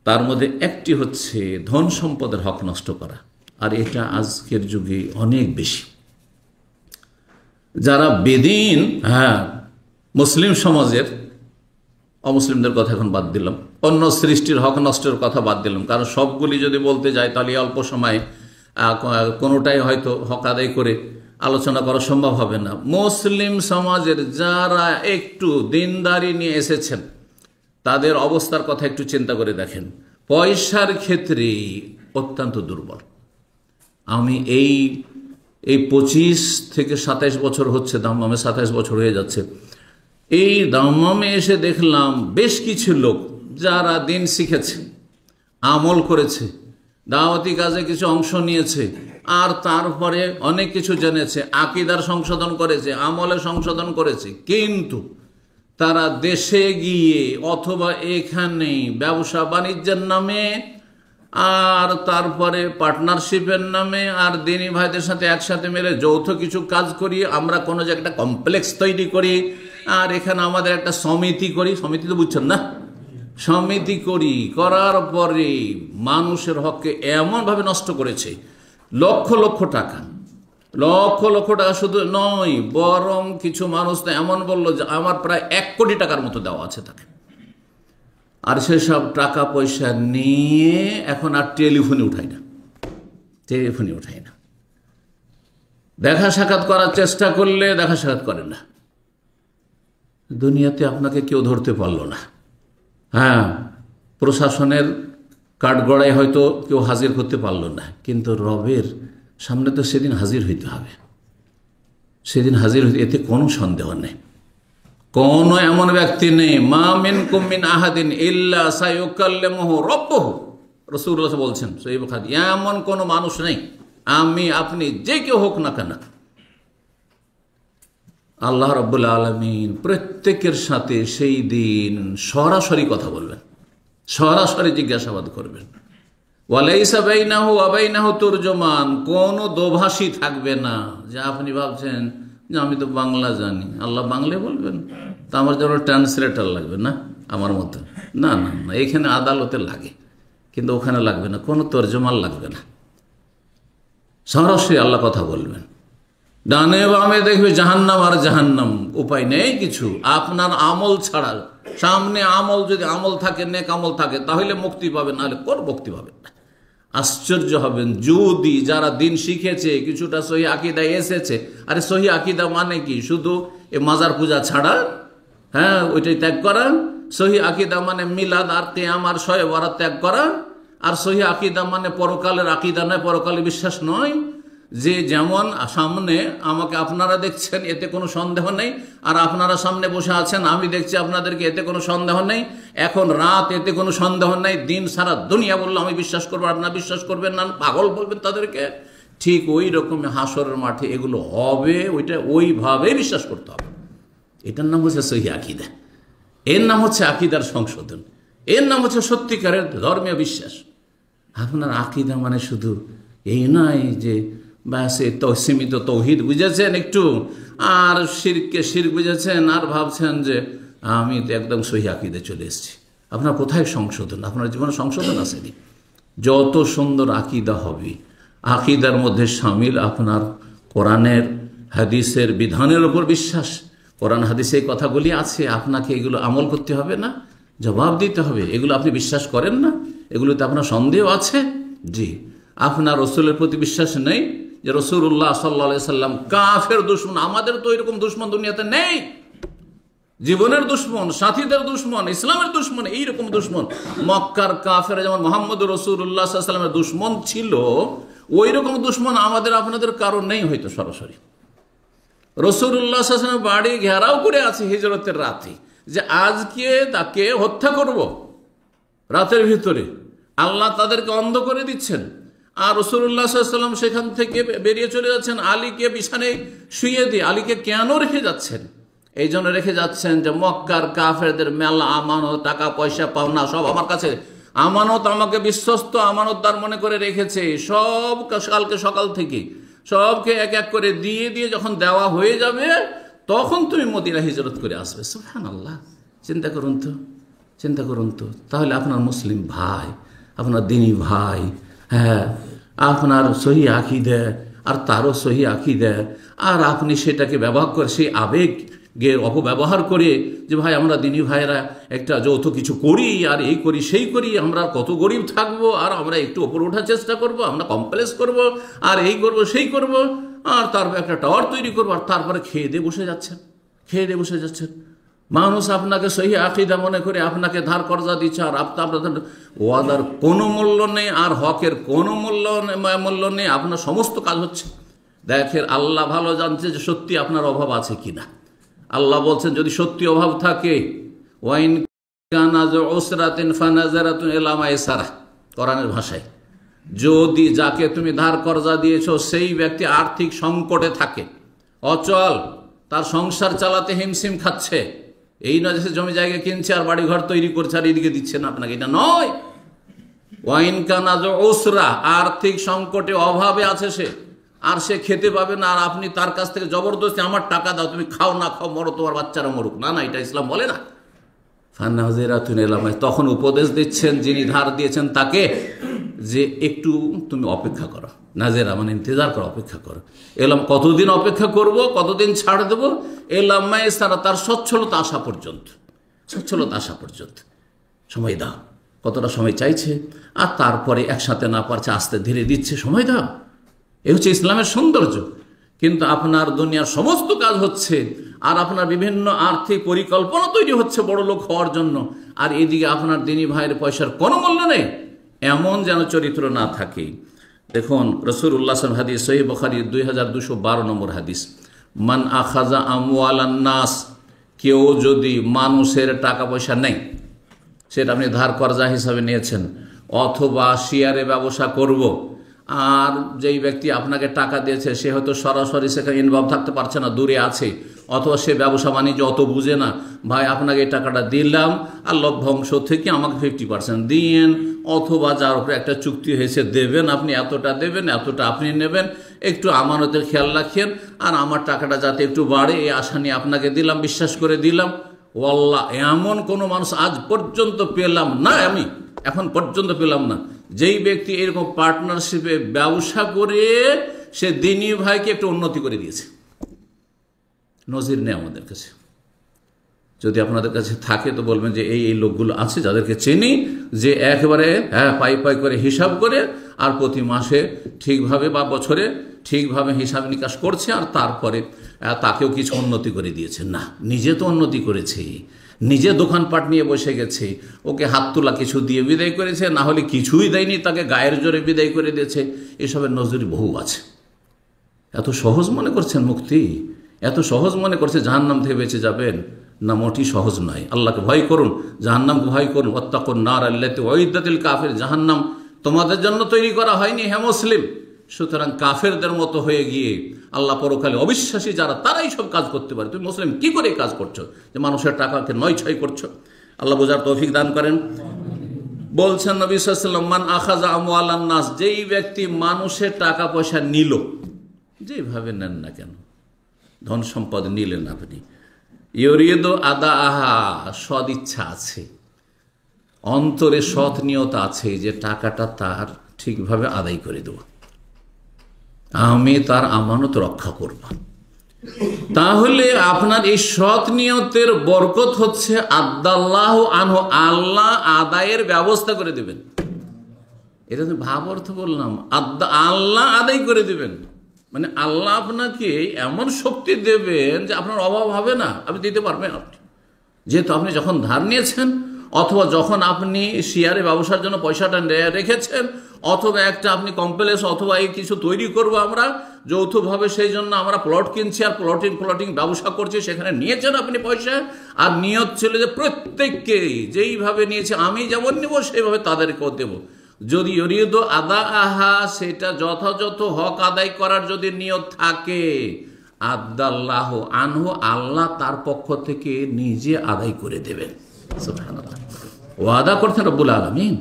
A: তার মধ্যে একটি হচ্ছে ধন সম্পদের হক নষ্ট করা, আর এটা আজকের যুগে অনেক বেশি। যারা বেদিন, মুসলিম সমাজের, অমুসলিমদের কথা এখন বাদ দিলাম, অন্য সৃষ্টির হক নষ্টের কথা বাদ দিলাম, কারণ সবগুলি যদি বলতে যায় তাহলে অল্প সময়ে কোনোটাই হয়তো হক আদায় করে আলোচনা করা সম্ভব হবে না। মুসলিম সমাজের যারা একটু দিনদারি নিয়ে এসেছেন, তাদের অবস্থার কথা একটু চিন্তা করে দেখেন। পয়সার ক্ষেত্রে অত্যন্ত দুর্বল। আমি এই 25 থেকে 27 বছর হচ্ছে দাম্মামে, 27 বছর হয়ে যাচ্ছে, এই দাম্মামে এসে দেখলাম বেশ কিছু লোক যারা দিন শিখেছে, আমল করেছে, দাওয়াতি কাজে কিছু অংশ নিয়েছে, আর তারপরে অনেক কিছু জেনেছে, আকীদার সংশোধন করেছে, আমলে সংশোধন করেছে, কিন্তু তারা দেশে গিয়ে অথবা এখানে ব্যবসা বাণিজ্যের নামে আর তারপরে পার্টনারশিপের নামে আর দিনী ভাইদের সাথে একসাথে মিলে যৌথ কিছু কাজ করি, আমরা কোনো যে একটা কমপ্লেক্স তৈরি করি, আর এখানে আমাদের একটা সমিতি করি, সমিতি তো বুঝছেন না, সমিতি করি, করার পরে মানুষের হককে এমনভাবে নষ্ট করেছে, লক্ষ লক্ষ টাকা, লক্ষ লক্ষ টাকা শুধু নয়, বরং কিছু মানুষ তো এমন বললো যে আমার প্রায় 1 কোটি টাকার মতো দেওয়া আছে তাকে, আর সেসব টাকা পয়সা নিয়ে এখন আর টেলিফোনে উঠাই না, টেলিফোনে উঠাই না, দেখা সাক্ষাৎ করার চেষ্টা করলে দেখা সাক্ষাৎ করে না। দুনিয়াতে আপনাকে কেউ ধরতে পারলো না, হ্যাঁ, প্রশাসনের কাঠগড়ায় হয়তো কেউ হাজির করতে পারলো না, কিন্তু রবের সামনে তো সেদিন হাজির হইতে হবে, সেদিন হাজির হইতে, এতে কোনো সন্দেহ নেই। কোন এমন ব্যক্তি নেই, মা মিনকুম মিন আহাদিন ইল্লা সায়ুকাল্লিমুহু রাব্বুহু, রাসূলুল্লাহ বলছেন সহিহ বুখারী, এমন কোন মানুষ নেই, আমি আপনি যে কেউ হোক না কেন, আল্লাহ রাব্বুল আলামিন প্রত্যেকের সাথে সেই দিন সরাসরি কথা বলবেন, সরাসরি জিজ্ঞাসাবাদ করবেন। ওয়ালাইসা বাইনাহু ওয়া বাইনাহু তুরজমান, কোন দোভাষী থাকবে না, যে আপনি ভাবছেন যে আমি তো বাংলা জানি, আল্লাহ বাংলা বলবেন, তা আমার জন্য ট্রান্সলেটর লাগবে না আমার মতো, না না না, এখানে আদালতে লাগে কিন্তু ওখানে লাগবে না, কোনো তর্জমান লাগবে না, সরাসরি আল্লাহ কথা বলবেন। ডানে বামে দেখবে জাহান্নাম আর জাহান্নাম, উপায় নেই কিছু, আপনার আমল ছাড়া, সামনে আমল যদি আমল থাকে, নেক আমল থাকে, তাহলে মুক্তি পাবেন, নাহলে কোন মুক্তি পাবেন না। আশ্চর্য হবেন যদি যারা দিন শিখেছে, কিছুটা সহি আকীদায় এসেছে, আরে সহি আকীদা মানে কি, শুধু এ মাজার পূজা ছাড়া, হ্যাঁ ওইটাই ত্যাগ করা, সহি আকীদা মানে মিলাদ আর কিয়াম আর শবে বরাত ত্যাগ করা, আর সহি আকীদা মানে পরকালের আকীদা নয়, পরকালে বিশ্বাস নয়, যে যেমন সামনে আমাকে আপনারা দেখছেন এতে কোনো সন্দেহ নেই, আর আপনারা সামনে বসে আছেন আমি দেখছি আপনাদেরকে এতে কোনো সন্দেহ নেই, এখন রাত এতে কোনো সন্দেহ নেই, দিন সারা দুনিয়া বললো আমি বিশ্বাস করবো, আপনারা বিশ্বাস করবেন না, পাগল বলবেন তাদেরকে, ঠিক ওই রকম হাসরের মাঠে এগুলো হবে, ওইটা ওইভাবেই বিশ্বাস করতে হবে। এটার নাম হচ্ছে সহিহ আকীদা, এর নাম হচ্ছে আকীদার সংশোধন, এর নাম হচ্ছে সত্যিকারের ধর্মীয় বিশ্বাস। আপনার আকীদা মানে শুধু এই নয় যে ব্যাস সীমিত তৌহিদ বুঝেছেন একটু, আর শিরকে শিরক বুঝেছেন, আর ভাবছেন যে আমি তো একদম সহিহ আকীদা চলে এসেছি। আপনার কোথায় সংশোধন? আপনার জীবনে সংশোধন আসেনি। যত সুন্দর আকীদা হবে, আকীদার মধ্যে শামিল আপনার কোরআনের হাদিসের বিধানের উপর বিশ্বাস, কোরআন হাদিসে এই কথাগুলি আছে, আপনাকে এগুলো আমল করতে হবে না, জবাব দিতে হবে। এগুলো আপনি বিশ্বাস করেন না, এগুলোতে আপনার সন্দেহ আছে, জি। আপনার রসুলের প্রতি বিশ্বাস নেই, যে রাসূলুল্লাহ সাল্লাল্লাহু আলাইহি সাল্লাম কাফের দুশমন, আমাদের তো এরকম দুশমন দুনিয়াতে নেই, জীবনের দুশমন, সাথীদের দুশমন, ইসলামের দুশমন, এইরকম দুশমন মক্কার কাফের যেমন মুহাম্মদ রাসূলুল্লাহ সাল্লাল্লাহু আলাইহি সাল্লামের দুশমন ছিল, ওই রকম দুশমন আমাদের আপনাদের কারণ নেই হয়তো সরাসরি। রাসূলুল্লাহ সাল্লাল্লাহু আলাইহি সাল্লামের বাড়ি ঘেরাও করে আছে হিজরতের রাতে, যে আজকে তাকে হত্যা করব, রাতের ভিতরে আল্লাহ তাদেরকে অন্ধ করে দিচ্ছেন, আর রাসূলুল্লাহ সাল্লাল্লাহু আলাইহি ওয়াসাল্লাম সেখান থেকে বেরিয়ে চলে যাচ্ছেন, আলীকে বিছানায় শুইয়ে দিয়ে। আলীকে কেন রেখে যাচ্ছেন? এই জন্য রেখে যাচ্ছেন যে মক্কার কাফেরদের মেলা আমানত, টাকা পয়সা পাওনা সব আমার কাছে আমানত, আমাকে বিশ্বস্ত আমানতদার মনে করে রেখেছে, সব কালকে সকাল থেকে সবকে এক এক করে দিয়ে দিয়ে যখন দেওয়া হয়ে যাবে তখন তুমি মদিনা হিজরত করে আসবে। সুবহানাল্লাহ, চিন্তা করুন তো, চিন্তা করুন তো। তাহলে আপনার মুসলিম ভাই, আপনার দ্বীনি ভাই, হ্যাঁ, আপনার সহিহ আকীদা আর তারও সহিহ আকীদা, আর আপনি সেটাকে ব্যবহার করে সেই আবেগের অপব্যবহার করে যে ভাই আমরা দ্বীনি ভাইরা একটা যৌথ কিছু করি, আর এই করি সেই করি, আমরা কত গরিব থাকবো, আর আমরা একটু ওপর ওঠার চেষ্টা করব, আমরা কমপ্লেক্স করব, আর এই করব সেই করব, আর তারপর একটা টাওয়ার তৈরি করবো, আর তারপরে খেয়ে দিয়ে বসে যাচ্ছেন, খেয়ে দিয়ে বসে যাচ্ছেন। মানুষ আপনাকে সহিহ আকীদা মনে করে আপনাকে ধার কর্জা দিচ্ছে, আর আপনাদের ওয়াদার কোনো মূল্য নেই, আর হকের কোনো মূল্য নেই, আপনার সমস্ত কাজ হচ্ছে। দেখেন আল্লাহ ভালো জানছে যে সত্যি আপনার অভাব আছে কিনা। আল্লাহ বলছেন যদি সত্যি অভাব থাকে, ওয়াইন কানা উসরাতিন ফানাজারাতুন ইলা মাইসারা, কোরআনের ভাষায়, যদি যাকে তুমি ধার কর্জা দিয়েছো সেই ব্যক্তি আর্থিক সংকটে থাকে, অচল, তার সংসার চালাতে হিমশিম খাচ্ছে, এই নয় যে জমি জায়গা কিনছে আর বাড়ি ঘর তৈরি করছে আর এদিকে দিচ্ছে না আপনাকে, এটা নয়। ওয়াইন কানা উসরা, আর্থিক সংকটে অভাবে আছে সে, আর সে খেতে পাবে না, আর আপনি তার কাছ থেকে জবরদস্তি আমার টাকা দাও, তুমি খাও না খাও, মরো, তোমার বাচ্চারা মরুক, না না, এটা ইসলাম বলে না। তখন উপদেশ দিচ্ছেন যিনি ধার দিয়েছেন তাকে, যে একটু তুমি অপেক্ষা করো, নাজেরা মানে ইন্তজার করো, অপেক্ষা করো। এলাম কতদিন অপেক্ষা করব, কতদিন ছাড় দেবো, এলামাই সারা, তার সচ্ছলতা আসা পর্যন্ত, সচ্ছলতা আসা পর্যন্ত সময় দাও। কতটা সময় চাইছে, আর তারপরে একসাথে না পারছে, আস্তে ধীরে দিচ্ছে, সময় দাও। এ হচ্ছে ইসলামের সৌন্দর্য। কিন্তু আপনার দুনিয়ার সমস্ত কাজ হচ্ছে, আর আপনার বিভিন্ন আর্থিক পরিকল্পনা তৈরি হচ্ছে বড় লোক হওয়ার জন্য, আর এদিকে আপনার দিনী ভাইয়ের পয়সার কোনো মূল্য নেই, এমন যেন চরিত্র না থাকে। দেখুন রাসূলুল্লাহ সাল্লাল্লাহু আলাইহি ওয়াসাল্লাম, হাদিস সহিহ বুখারী 2212 নম্বর হাদিস, মান আখাযা আমওয়ালান নাস, কেউ যদি মানুষের টাকা পয়সা নেয়, সেটা আপনি ধার কর্জা হিসাবে নিয়েছেন, অথবা শেয়ারে ব্যবসা করব, আর যেই ব্যক্তি আপনাকে টাকা দিয়েছে সে হয়তো সরাসরি সেখানে ইনভলভ থাকতে পারছে না, দূরে আছে, অথবা সে ব্যবসা বাণিজ্য অত বুঝে না, ভাই আপনাকে এই টাকাটা দিলাম, আর লভ্যাংশ থেকে আমাকে 50% দিয়েন, অথবা যার উপরে একটা চুক্তি হয়েছে দেবেন, আপনি এতটা দেবেন, এতটা আপনি নেবেন, একটু আমানতের খেয়াল রাখেন, আর আমার টাকাটা যাতে একটু বাড়ে এই আশা নিয়ে আপনাকে দিলাম, বিশ্বাস করে দিলাম। ওয়াল্লাহ, এমন কোনো মানুষ আজ পর্যন্ত পেলাম না, আমি এখন পর্যন্ত পেলাম না, যেই ব্যক্তি এরকম পার্টনারশিপে ব্যবসা করে সে দিনী ভাইকে একটু উন্নতি করে দিয়েছে। নজির নেই আমাদের কাছে। যদি আপনাদের কাছে থাকে তো বলবেন যে এই এই লোকগুলো আছে যাদেরকে চিনি, যে একেবারে পাই পাই করে হিসাব করে, আর প্রতি মাসে ঠিকভাবে বা বছরে ঠিকভাবে হিসাব নিকাশ করছে, আর তারপরে তাকেও কিছু উন্নতি করে দিয়েছে। না, নিজে তো উন্নতি করেছে, নিজে দোকানপাট নিয়ে বসে গেছে, ওকে হাত তোলা কিছু দিয়ে বিদায় করেছে, না হলে কিছুই দেয়নি, তাকে গায়ের জোরে বিদায় করে দিয়েছে। এসবের নজির বহু আছে। এত সহজ মনে করছেন মুক্তি, এত সহজ মনে করছে জাহান্নাম থেকে বেঁচে যাবেন? না, মোটি সহজ নয়। আল্লাহকে ভয় করুন, জাহান্নামকে ভয় করুন। ওয়াত্তাকুন নার আল্লাতী উইদ্দাতিল কাফির, জাহান্নাম তোমাদের জন্য তৈরি করা হয়নি হে মুসলিম। সুতরাং কাফেরদের মতো হয়ে গিয়ে আল্লাহ পরকালে অবিশ্বাসী যারা, তারাই সব কাজ করতে পারে। তুমি মুসলিম কি করে কাজ করছো যে মানুষের টাকাকে নয় ছয় করছো? আল্লাহ বোঝার তৌফিক দান করেন। বলছেন নবী সাল্লাল্লাহু আলাইহি ওয়াসাল্লাম, মান আখাযা আমওয়ালান নাস, যেই ব্যক্তি মানুষের টাকা পয়সা নিল, যেভাবে নেন না কেন, ধন সম্পদ নিলেন আপনি, ইউরিদু আদা আহা, সদ ইচ্ছা আছে, অন্তরে সৎ নিয়ত আছে যে টাকাটা তার ঠিকভাবে আদায় করে দেব, আমি তার আমানত রক্ষা করব, তাহলে আপনার এই সৎ নিয়তের বরকত হচ্ছে আদাল্লাহু আনহু, আল্লাহ আদায়ের ব্যবস্থা করে দেবেন। এটা তো ভাব অর্থ বললাম, আল্লাহ আদায় করে দেবেন, মানে আল্লাহ আপনাকে এমন শক্তি দেবেন যে আপনার অভাব হবে না, আপনি দিতে পারবেন। আপনি যেহেতু আপনি যখন ধার নিয়েছেন, অথবা যখন আপনি শেয়ারে ব্যবসার জন্য পয়সাটা রেখেছেন, অথবা একটা আপনি কমপ্লেক্স অথবা এই কিছু তৈরি করব আমরা যৌথভাবে, সেই জন্য আমরা প্লট কিনছি আর প্লটিং ব্যবসা করছি, সেখানে নিয়েছেন আপনি পয়সা, আর নিয়ত ছিল যে প্রত্যেককে যেইভাবে নিয়েছে আমি যেমন নেব সেইভাবে তাদেরকেও দেব। যদি ইউরিদু আদা আহা, সেটা যথাযথ হক আদায় করার যদি নিয়ত থাকে, আদাল্লাহু আনহু, আল্লাহ তার পক্ষ থেকে নিজে আদায় করে দেবেন। সুবহানাল্লাহ, ওয়াদা করতেন রব্বুল আলামিন।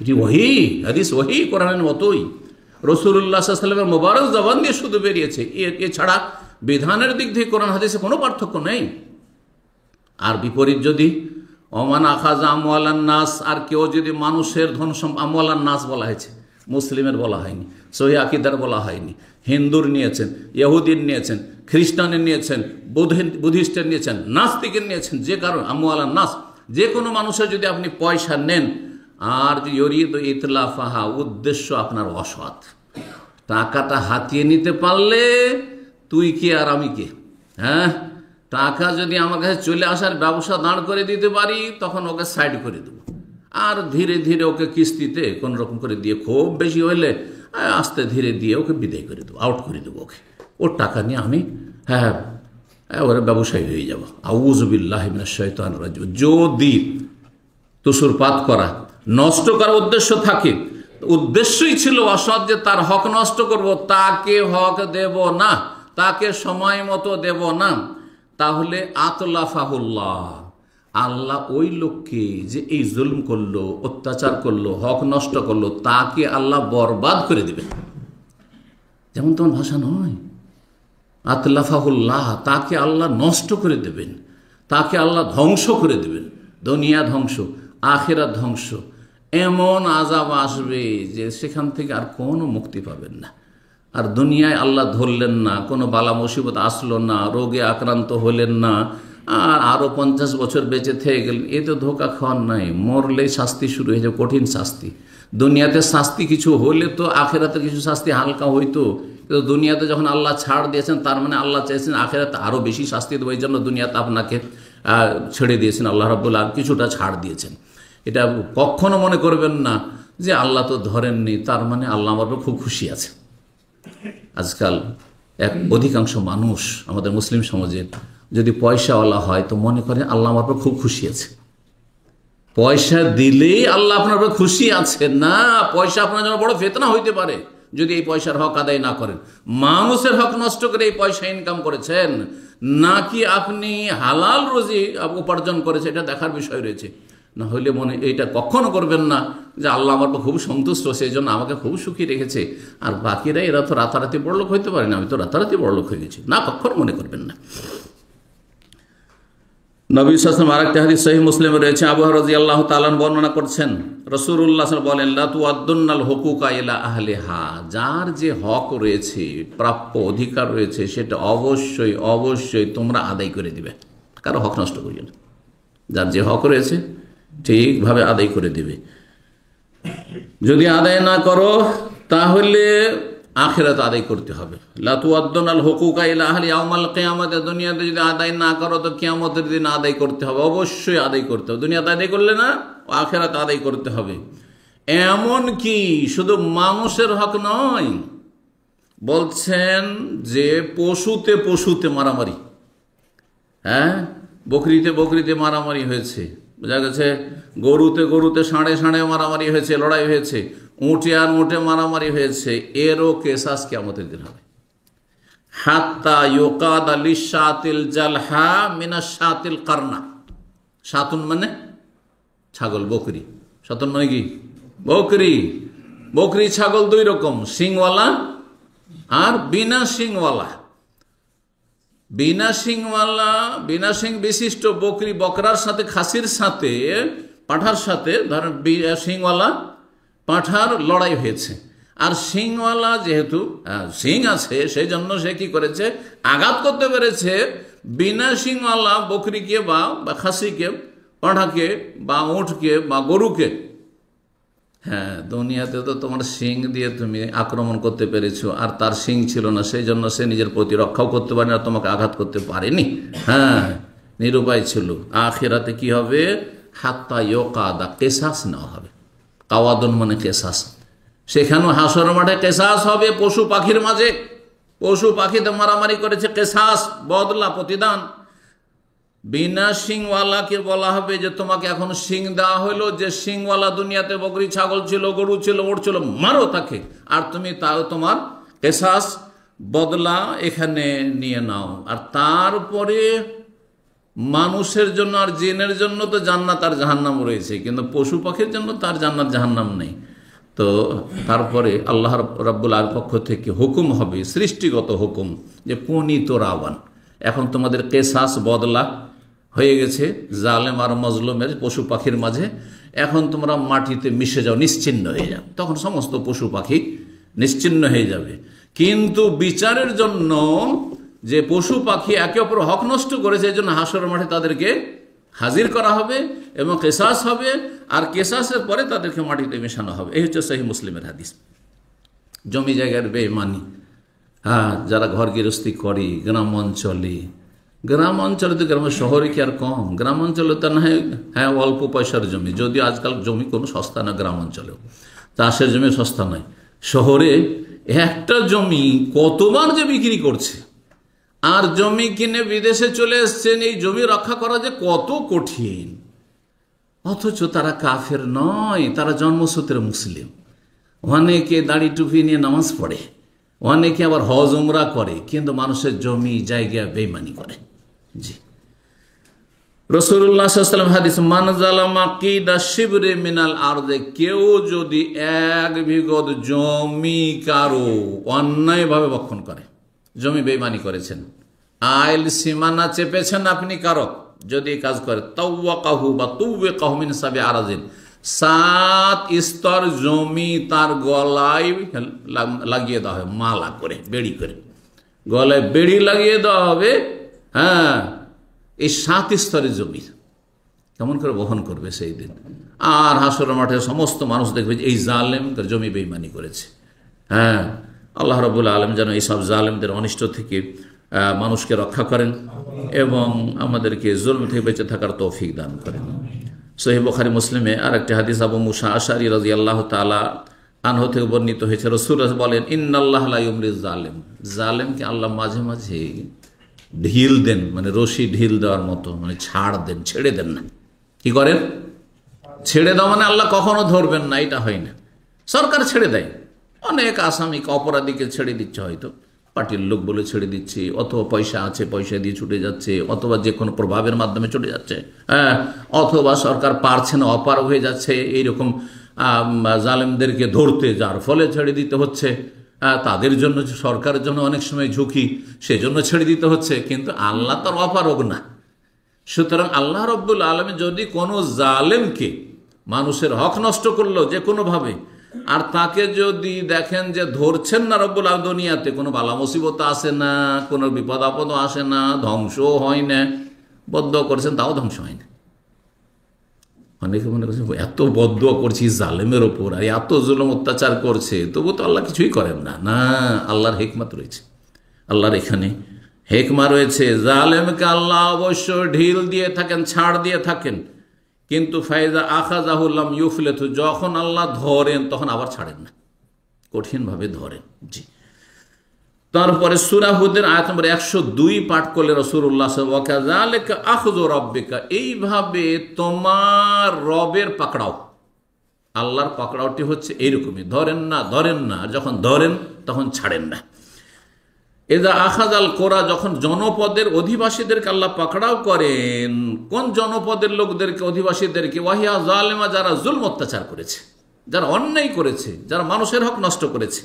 A: এটি ওহী, হাদিস ওহী, কোরআনের মতোই রাসূলুল্লাহ সাল্লাল্লাহু আলাইহি ওয়াসাল্লামের মোবারক জবান দিয়ে শুধু বেরিয়েছে। এছাড়া বিধানের দিক থেকে কোরআন হাদিসে কোনো পার্থক্য নেই। আর বিপরীত যদি ওমান আখাযা আমওয়ালান নাস, আর কেউ যদি মানুষের ধন আমওয়ালান নাস বলা হয়েছে, মুসলিমের বলা হয়নি, সহিহ আকীদার বলা হয়নি, হিন্দুর নিয়েছেন, ইহুদির নিয়েছেন, খ্রিস্টানের নিয়েছেন, বুদ্ধিস্টের নিয়েছেন, নাস্তিকের নিয়েছেন, যে কারণ আমওয়ালান নাস, যে কোনো মানুষের যদি আপনি পয়সা নেন, আর ইউরিদু ইতলাফাহা, উদ্দেশ্য আপনার অসৎ, টাকাটা হাতিয়ে নিতে পারলে তুই কে আর আমি কে, টাকা যদি আমার কাছে চলে আসার ব্যবসা দাঁড় করে দিতে পারি, তখন ওকে সাইড করে দেবো, আর ধীরে ধীরে ওকে কিস্তিতে কোন রকম করে দিয়ে, খুব বেশি হইলে আস্তে ধীরে দিয়ে ওকে বিদায় করে দেবো, আউট করে দেবো ওকে, ওর টাকা নিয়ে আমি ওরা ব্যবসায়ী হয়ে যাবো। আউযু বিল্লাহি মিনাশ শাইতানির রাজিম। যদি তুসুরপাত করা, নষ্ট করার উদ্দেশ্য থাকে, উদ্দেশ্যই ছিল অসৎ, যে তার হক নষ্ট করব, তাকে হক দেব না, তাকে সময় মতো দেব না, তাহলে আতলাফাহুল্লাহ, আল্লাহ ওই লোককে যে এই জুলম করলো, অত্যাচার করলো, হক নষ্ট করলো, তাকে আল্লাহ বরবাদ করে দেবেন। যেমন তোমার ভাষা নয়, আতলাফাহুল্লাহ, তাকে আল্লাহ নষ্ট করে দেবেন, তাকে আল্লাহ ধ্বংস করে দেবেন। দুনিয়া ধ্বংস, আখিরাত ধ্বংস। এমন আযাব আসবে যে সেখান থেকে আর কোনো মুক্তি পাবেন না। আর দুনিয়ায় আল্লাহ ধরলেন না, কোনো বালা মুসিবত আসলো না, রোগে আক্রান্ত হলেন না, আর আরও 50 বছর বেঁচে থেকে গেলেন, এ তো ধোকা খাওয়ার নাই। মরলেই শাস্তি শুরু হয়ে যাবে, কঠিন শাস্তি। দুনিয়াতে শাস্তি কিছু হলে তো আখেরাতে কিছু শাস্তি হালকা হইতো, কিন্তু দুনিয়াতে যখন আল্লাহ ছাড় দিয়েছেন, তার মানে আল্লাহ চাইছেন আখেরাতে আরও বেশি শাস্তি দেবো। এই জন্য দুনিয়াতে আপনাকে ছেড়ে দিয়েছেন আল্লাহ রাব্বুল আলামিন, কিছুটা ছাড় দিয়েছেন। এটা কখনো মনে করবেন না যে আল্লাহ তো ধরেননি, তার মানে আল্লাহ আমার উপর খুব খুশি আছে। আজকাল অধিকাংশ মানুষ আমাদের মুসলিম সমাজের যদি পয়সাওয়ালা হয় তো মনে করে আল্লাহ আমার উপর খুব খুশি আছে। পয়সা দিলেই আল্লাহ আপনার উপর খুশি আছে না, পয়সা আপনার জন্য বড় ফিতনা হইতে পারে যদি এই পয়সার হক আদায় না করেন। মানুষের হক নষ্ট করে এই পয়সা ইনকাম করেছেন, নাকি আপনি হালাল রুজি উপার্জন করেছে, এটা দেখার বিষয় রয়েছে। না হলে মনে এইটা কখনো করবেন না যে আল্লাহ আমার খুব সন্তুষ্ট, সেই জন্য আমাকে খুব সুখী রেখেছে, আর বাকিরা এরা তো রাতারাতি বড়লোক হইতে পারে না, আমি তো রাতারাতি বড়লোক হয়ে গেছি, না, কখনো মনে করবেন না। নবী সাল্লাল্লাহু আলাইহি ওয়াসাল্লাম আরেকটা হাদিস সহিহ মুসলিমে রয়েছে, আবু হুরায়রা রাদিয়াল্লাহু তাআলা বর্ণনা করছেন, রাসূলুল্লাহ সাল্লাল্লাহু আলাইহি ওয়াসাল্লাম বলেন, লা তুআদ্দুনাল হুকুকা ইলা আহলিহা, যার যে হক রয়েছে, প্রাপ্য অধিকার রয়েছে, সেটা অবশ্যই অবশ্যই তোমরা আদায় করে দিবে। কারো হক নষ্ট করিও না, যার যে হক রয়েছে ঠিকভাবে আদায় করে দিবে। যদি আদায় না করো তাহলে আখিরাত আদায় করতে হবে। লা তুআদ্দুনাল হুকুকা ইলা আহলি ইয়াউমাল কিয়ামাতে, দুনিয়াতে যদি আদায় না করো তো কিয়ামতের দিন আদায় করতে হবে, অবশ্যই আদায় করতে হবে। দুনিয়াতে আদায় করলে না, আখিরাত আদায় করতে হবে। এমন কি শুধু মানুষের হক নয়, বলছেন যে পশুতে পশুতে মারামারি, হ্যাঁ, বকরিতে বকরিতে মারামারি হয়েছে, বোঝা গেছে, গরুতে গরুতে ষাঁড়ে ষাঁড়ে মারামারি হয়েছে, লড়াই হয়েছে, উঁটে আর উঁটে মারামারি হয়েছে, এরও কেসাস কিয়ামতের দিন হবে। হাত্তা ইউকাদা লিশাতিল জালহা মিনাশ শাতিল কারনা, শাতুন মানে ছাগল, বকরি, শাতুন মানে কি বকরি। বকরি ছাগল দুই রকম, শিংওয়ালা আর বিনা শিংওয়ালা। বিনা শিংওয়ালা, বিনা শিং বিশিষ্ট বকরি, বকরার সাথে, খাসির সাথে, পাঁঠার সাথে, ধরেন শিংওয়ালা পাঁঠার লড়াই হয়েছে, আর শিংওয়ালা যেহেতু শিং আছে সেই জন্য সে কি করেছে, আঘাত করতে পেরেছে বিনা শিংওয়ালা বকরিকে বা খাসিকে, পাঁঠাকে বা উঁটকে বা গরুকে। হ্যাঁ, দুনিয়াতে তো তোমার শিং দিয়ে তুমি আক্রমণ করতে পেরেছো, আর তার শিং ছিল না, সেই জন্য সে নিজের প্রতিরক্ষাও করতে পারেনি আর তোমাকে আঘাত করতে পারেনি। হ্যাঁ, নিরুপায় ছিল। আখিরাতে কি হবে, হাত্তা ইউকাদা, কেসাস নেওয়া হবে। কাওয়াদুন মানে কেসাস, সেখানেও হাসর মাঠে কেসাস হবে। পশু পাখির মাঝে, পশু পাখিতে মারামারি করেছে, কেসাস, বদলা, প্রতিদান। বিনা শিংওয়ালাকে বলা হবে যে তোমাকে এখন শিং দেওয়া হলো, যে শিংওয়ালা দুনিয়াতে বকরি ছাগল ছিল, গরু ছিল, ওট ছিল, মারো তাকে, আর তুমি তাও তোমার কেসাস বদলা এখানে নিয়ে নাও। আর তারপরে মানুষের জন্য আর জিনের জন্য তো জান্নাত আর জাহান্নাম রয়েছে, কিন্তু পশু পাখির জন্য তার জান্নাত জাহান্নাম নেই। তো তারপরে আল্লাহ রাব্বুল আলামিনের পক্ষ থেকে হুকুম হবে, সৃষ্টিগত হুকুম, যে কুনি তোরাওয়ান, এখন তোমাদের কেসাস বদলা হয়ে গেছে জালেম আর মজলুমের, পশু পাখির মাঝে। এখন তোমরা মাটিতে মিশে যাও, নিশ্চিহ্ন হয়ে যাও। তখন সমস্ত পশু পাখি নিশ্চিহ্ন হয়ে যাবে। কিন্তু বিচারের জন্য যে পশু পাখি একে অপর হক নষ্ট করেছে, এই জন্য হাসর মাঠে তাদেরকে হাজির করা হবে এবং কেসাস হবে, আর কেসাসের পরে তাদেরকে মাটিতে মেশানো হবে। এই হচ্ছে সহিহ মুসলিমের হাদিস। জমি জায়গার বেঈমানি, হ্যাঁ, যারা ঘর গৃহস্থী করে গ্রাম অঞ্চলে, গ্রাম অঞ্চলে তো, গ্রামের শহরে কি আর কম, গ্রাম অঞ্চলে তো না হয় হ্যাঁ অল্প পয়সার জমি, যদিও আজকাল জমি কোনো সস্তা না, গ্রাম অঞ্চলেও চাষের জমি সস্তা নয়। শহরে একটা জমি কতবার যে বিক্রি করছে, আর জমি কিনে বিদেশে চলে এসছেন, এই জমি রক্ষা করা যে কত কঠিন। অথচ তারা কাফের নয়, তারা জন্মসূত্রে মুসলিম। অনেকে দাড়ি টুপি নিয়ে নামাজ পড়ে, অনেকে আবার হজ উমরা করে, কিন্তু মানুষের জমি জায়গা বেইমানি করে। জি, রাসূলুল্লাহ সাল্লাল্লাহু আলাইহি ওয়াসাল্লাম হাদিস, মান যালামা কিদা শিবরে মিনাল আরদে, কেউ যদি এক বিঘত জমি কারো অন্যায়ভাবে ভক্ষণ করে, জমি বেইমানি করেছেন, আইল সীমানা চেপেছেন আপনি কারো, যদি এই কাজ করে, তাওয়াকাহু বা তুওয়াকাহু মিন সাবি আরাজিন, 7 স্তর জমি তার গলায় লাগিয়ে দেওয়া হবে, মালা করে, বেড়ি করে গলায় বেড়ি লাগিয়ে দেওয়া হবে। হ্যাঁ, এই 7 স্তরের জমি কেমন করে বহন করবে সেই দিন। আর হাসরের মাঠে সমস্ত মানুষ দেখবে যে এই জালেম জমি বেইমানি করেছে। হ্যাঁ, আল্লাহ রাব্বুল আলামিন যেন এইসব জালেমদের অনিষ্ট থেকে মানুষকে রক্ষা করেন এবং আমাদেরকে জুলম থেকে বেঁচে থাকার তৌফিক দান করেন। সহিহ বুখারী মুসলিমে আরেকটি হাদিস আবু মুসা আশআরী রাদিয়াল্লাহু তাআলা আনহু থেকে বর্ণিত হয়েছে, রাসূলুল্লাহ বলেন, ইন্নাল্লাহ লা ইউমলিজ জালিম, জালেমকে আল্লাহ মাঝে মাঝে ঢিল দেন, মানে রশি ঢিল দেওয়ার মতো, মানে ছাড় দেন, ছেড়ে দেন না। কি করেন? ছেড়ে দাও, মানে আল্লাহ কখনো ধরবেন না, এটা হয় না। সরকার ছেড়ে দেয়, অনেক আসামিকে, অপরাধীকে ছেড়ে দিচ্ছে, হয়তো পার্টির লোক বলে ছেড়ে দিচ্ছে, অথবা পয়সা আছে, পয়সা দিয়ে ছুটে যাচ্ছে, অথবা যে কোনো প্রভাবের মাধ্যমে ছুটে যাচ্ছে। হ্যাঁ, অথবা সরকার পারছে না, অপারগ হয়ে যাচ্ছে, এইরকম জালেমদেরকে ধরতে, যার ফলে ছেড়ে দিতে হচ্ছে। তাদের জন্য, সরকারের জন্য অনেক সময় ঝুঁকি, সেজন্য ছেড়ে দিতে হচ্ছে। কিন্তু আল্লাহ তার অপারগ না। সুতরাং আল্লাহ রাব্বুল আলামিন যদি কোনো জালেমকে, মানুষের হক নষ্ট করলো যে কোনোভাবে, আর তাকে যদি দেখেন যে ধরছেন না রব্বুল আলামিন, দুনিয়াতে কোনো বালা মুসিবত আসে না, কোনো বিপদ আপদ আসে না, ধ্বংসও হয় না, বদদোয়া করছেন তাও ধ্বংস হয় না। অনেকে মনে করছে এত বদদোয়া করছি জালেমের ওপর, আর এত জুলুম অত্যাচার করছে, তবু তো আল্লাহ কিছুই করেন না। না, আল্লাহর হিকমত রয়েছে, আল্লাহর এখানে হিকমা রয়েছে। জালেমকে আল্লাহ অবশ্য ঢিল দিয়ে থাকেন, ছাড় দিয়ে থাকেন, কিন্তু ফাইজা আখাযাহু লাম ইউফলিতু, যখন আল্লাহ ধরেন তখন আবার ছাড়েন না, কঠিনভাবে ধরেন। জি। তারপরে সূরা হুদের আয়াত নম্বর 102 পাঠ করলে রাসূলুল্লাহ সাল্লাল্লাহু আলাইহি ওয়া সাল্লাম, ওয়া কাযালিকা আখযু রাব্বিকা, এইভাবে তোমার রবের পাকড়াও, আল্লাহর পাকড়াওটি হচ্ছে এইরকমই, ধরেন না, ধরেন না, যখন ধরেন তখন ছাড়েন না। এদা আখাযাল কোরা, যখন জনপদের অধিবাসীদেরকে আল্লাহ পাকড়াও করেন, কোন জনপদের লোকদেরকে, অধিবাসীদেরকে, ওয়াহিয়া জালেমা, যারা জুলম অত্যাচার করেছে, যারা অন্যায় করেছে, যারা মানুষের হক নষ্ট করেছে,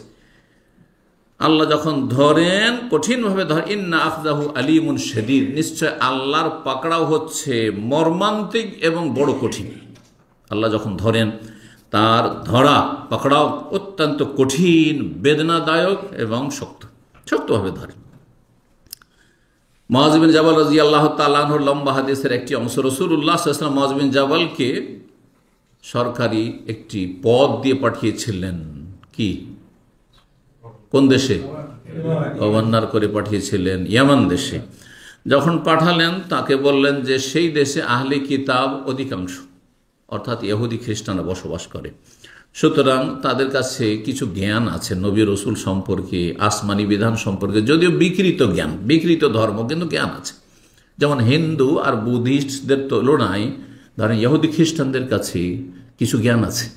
A: আল্লাহ যখন ধরেন, কঠিনভাবে ধরেন, ইন্না আখযাহু আলীমুন শাদীদ, নিশ্চয় আল্লাহর পাকড়াও হচ্ছে মর্মান্তিক এবং বড় কঠিন। আল্লাহ যখন ধরেন, তার ধরা, পাকড়াও অত্যন্ত কঠিন, বেদনাদায়ক এবং শক্তভাবে ধরেন। মুআয বিন জাবাল রাদিয়াল্লাহু তাআলা আনহুর লম্বা হাদিসের একটি অংশ, রাসূলুল্লাহ সাল্লাল্লাহু আলাইহি ওয়াসাল্লাম মুআয বিন জাবালকে সরকারি একটি পদ দিয়ে পাঠিয়েছিলেন। কি, কোন দেশে? গভর্নর করে পাঠিয়েছিলেন ইয়ামান দেশে। যখন পাঠালেন, তাকে বললেন যে সেই দেশে আহলে কিতাব অধিকাংশ, অর্থাৎ ইহুদি খ্রিস্টানরা বসবাস করে, সুতরাং তাদের কাছে কিছু জ্ঞান আছে নবী রসুল সম্পর্কে, আসমানি বিধান সম্পর্কে, যদিও বিকৃত জ্ঞান, বিকৃত ধর্ম, কিন্তু জ্ঞান আছে। যেমন হিন্দু আর বুদ্ধিস্টদের তুলনায় ধরেন ইহুদি খ্রিস্টানদের কাছে কিছু জ্ঞান আছে,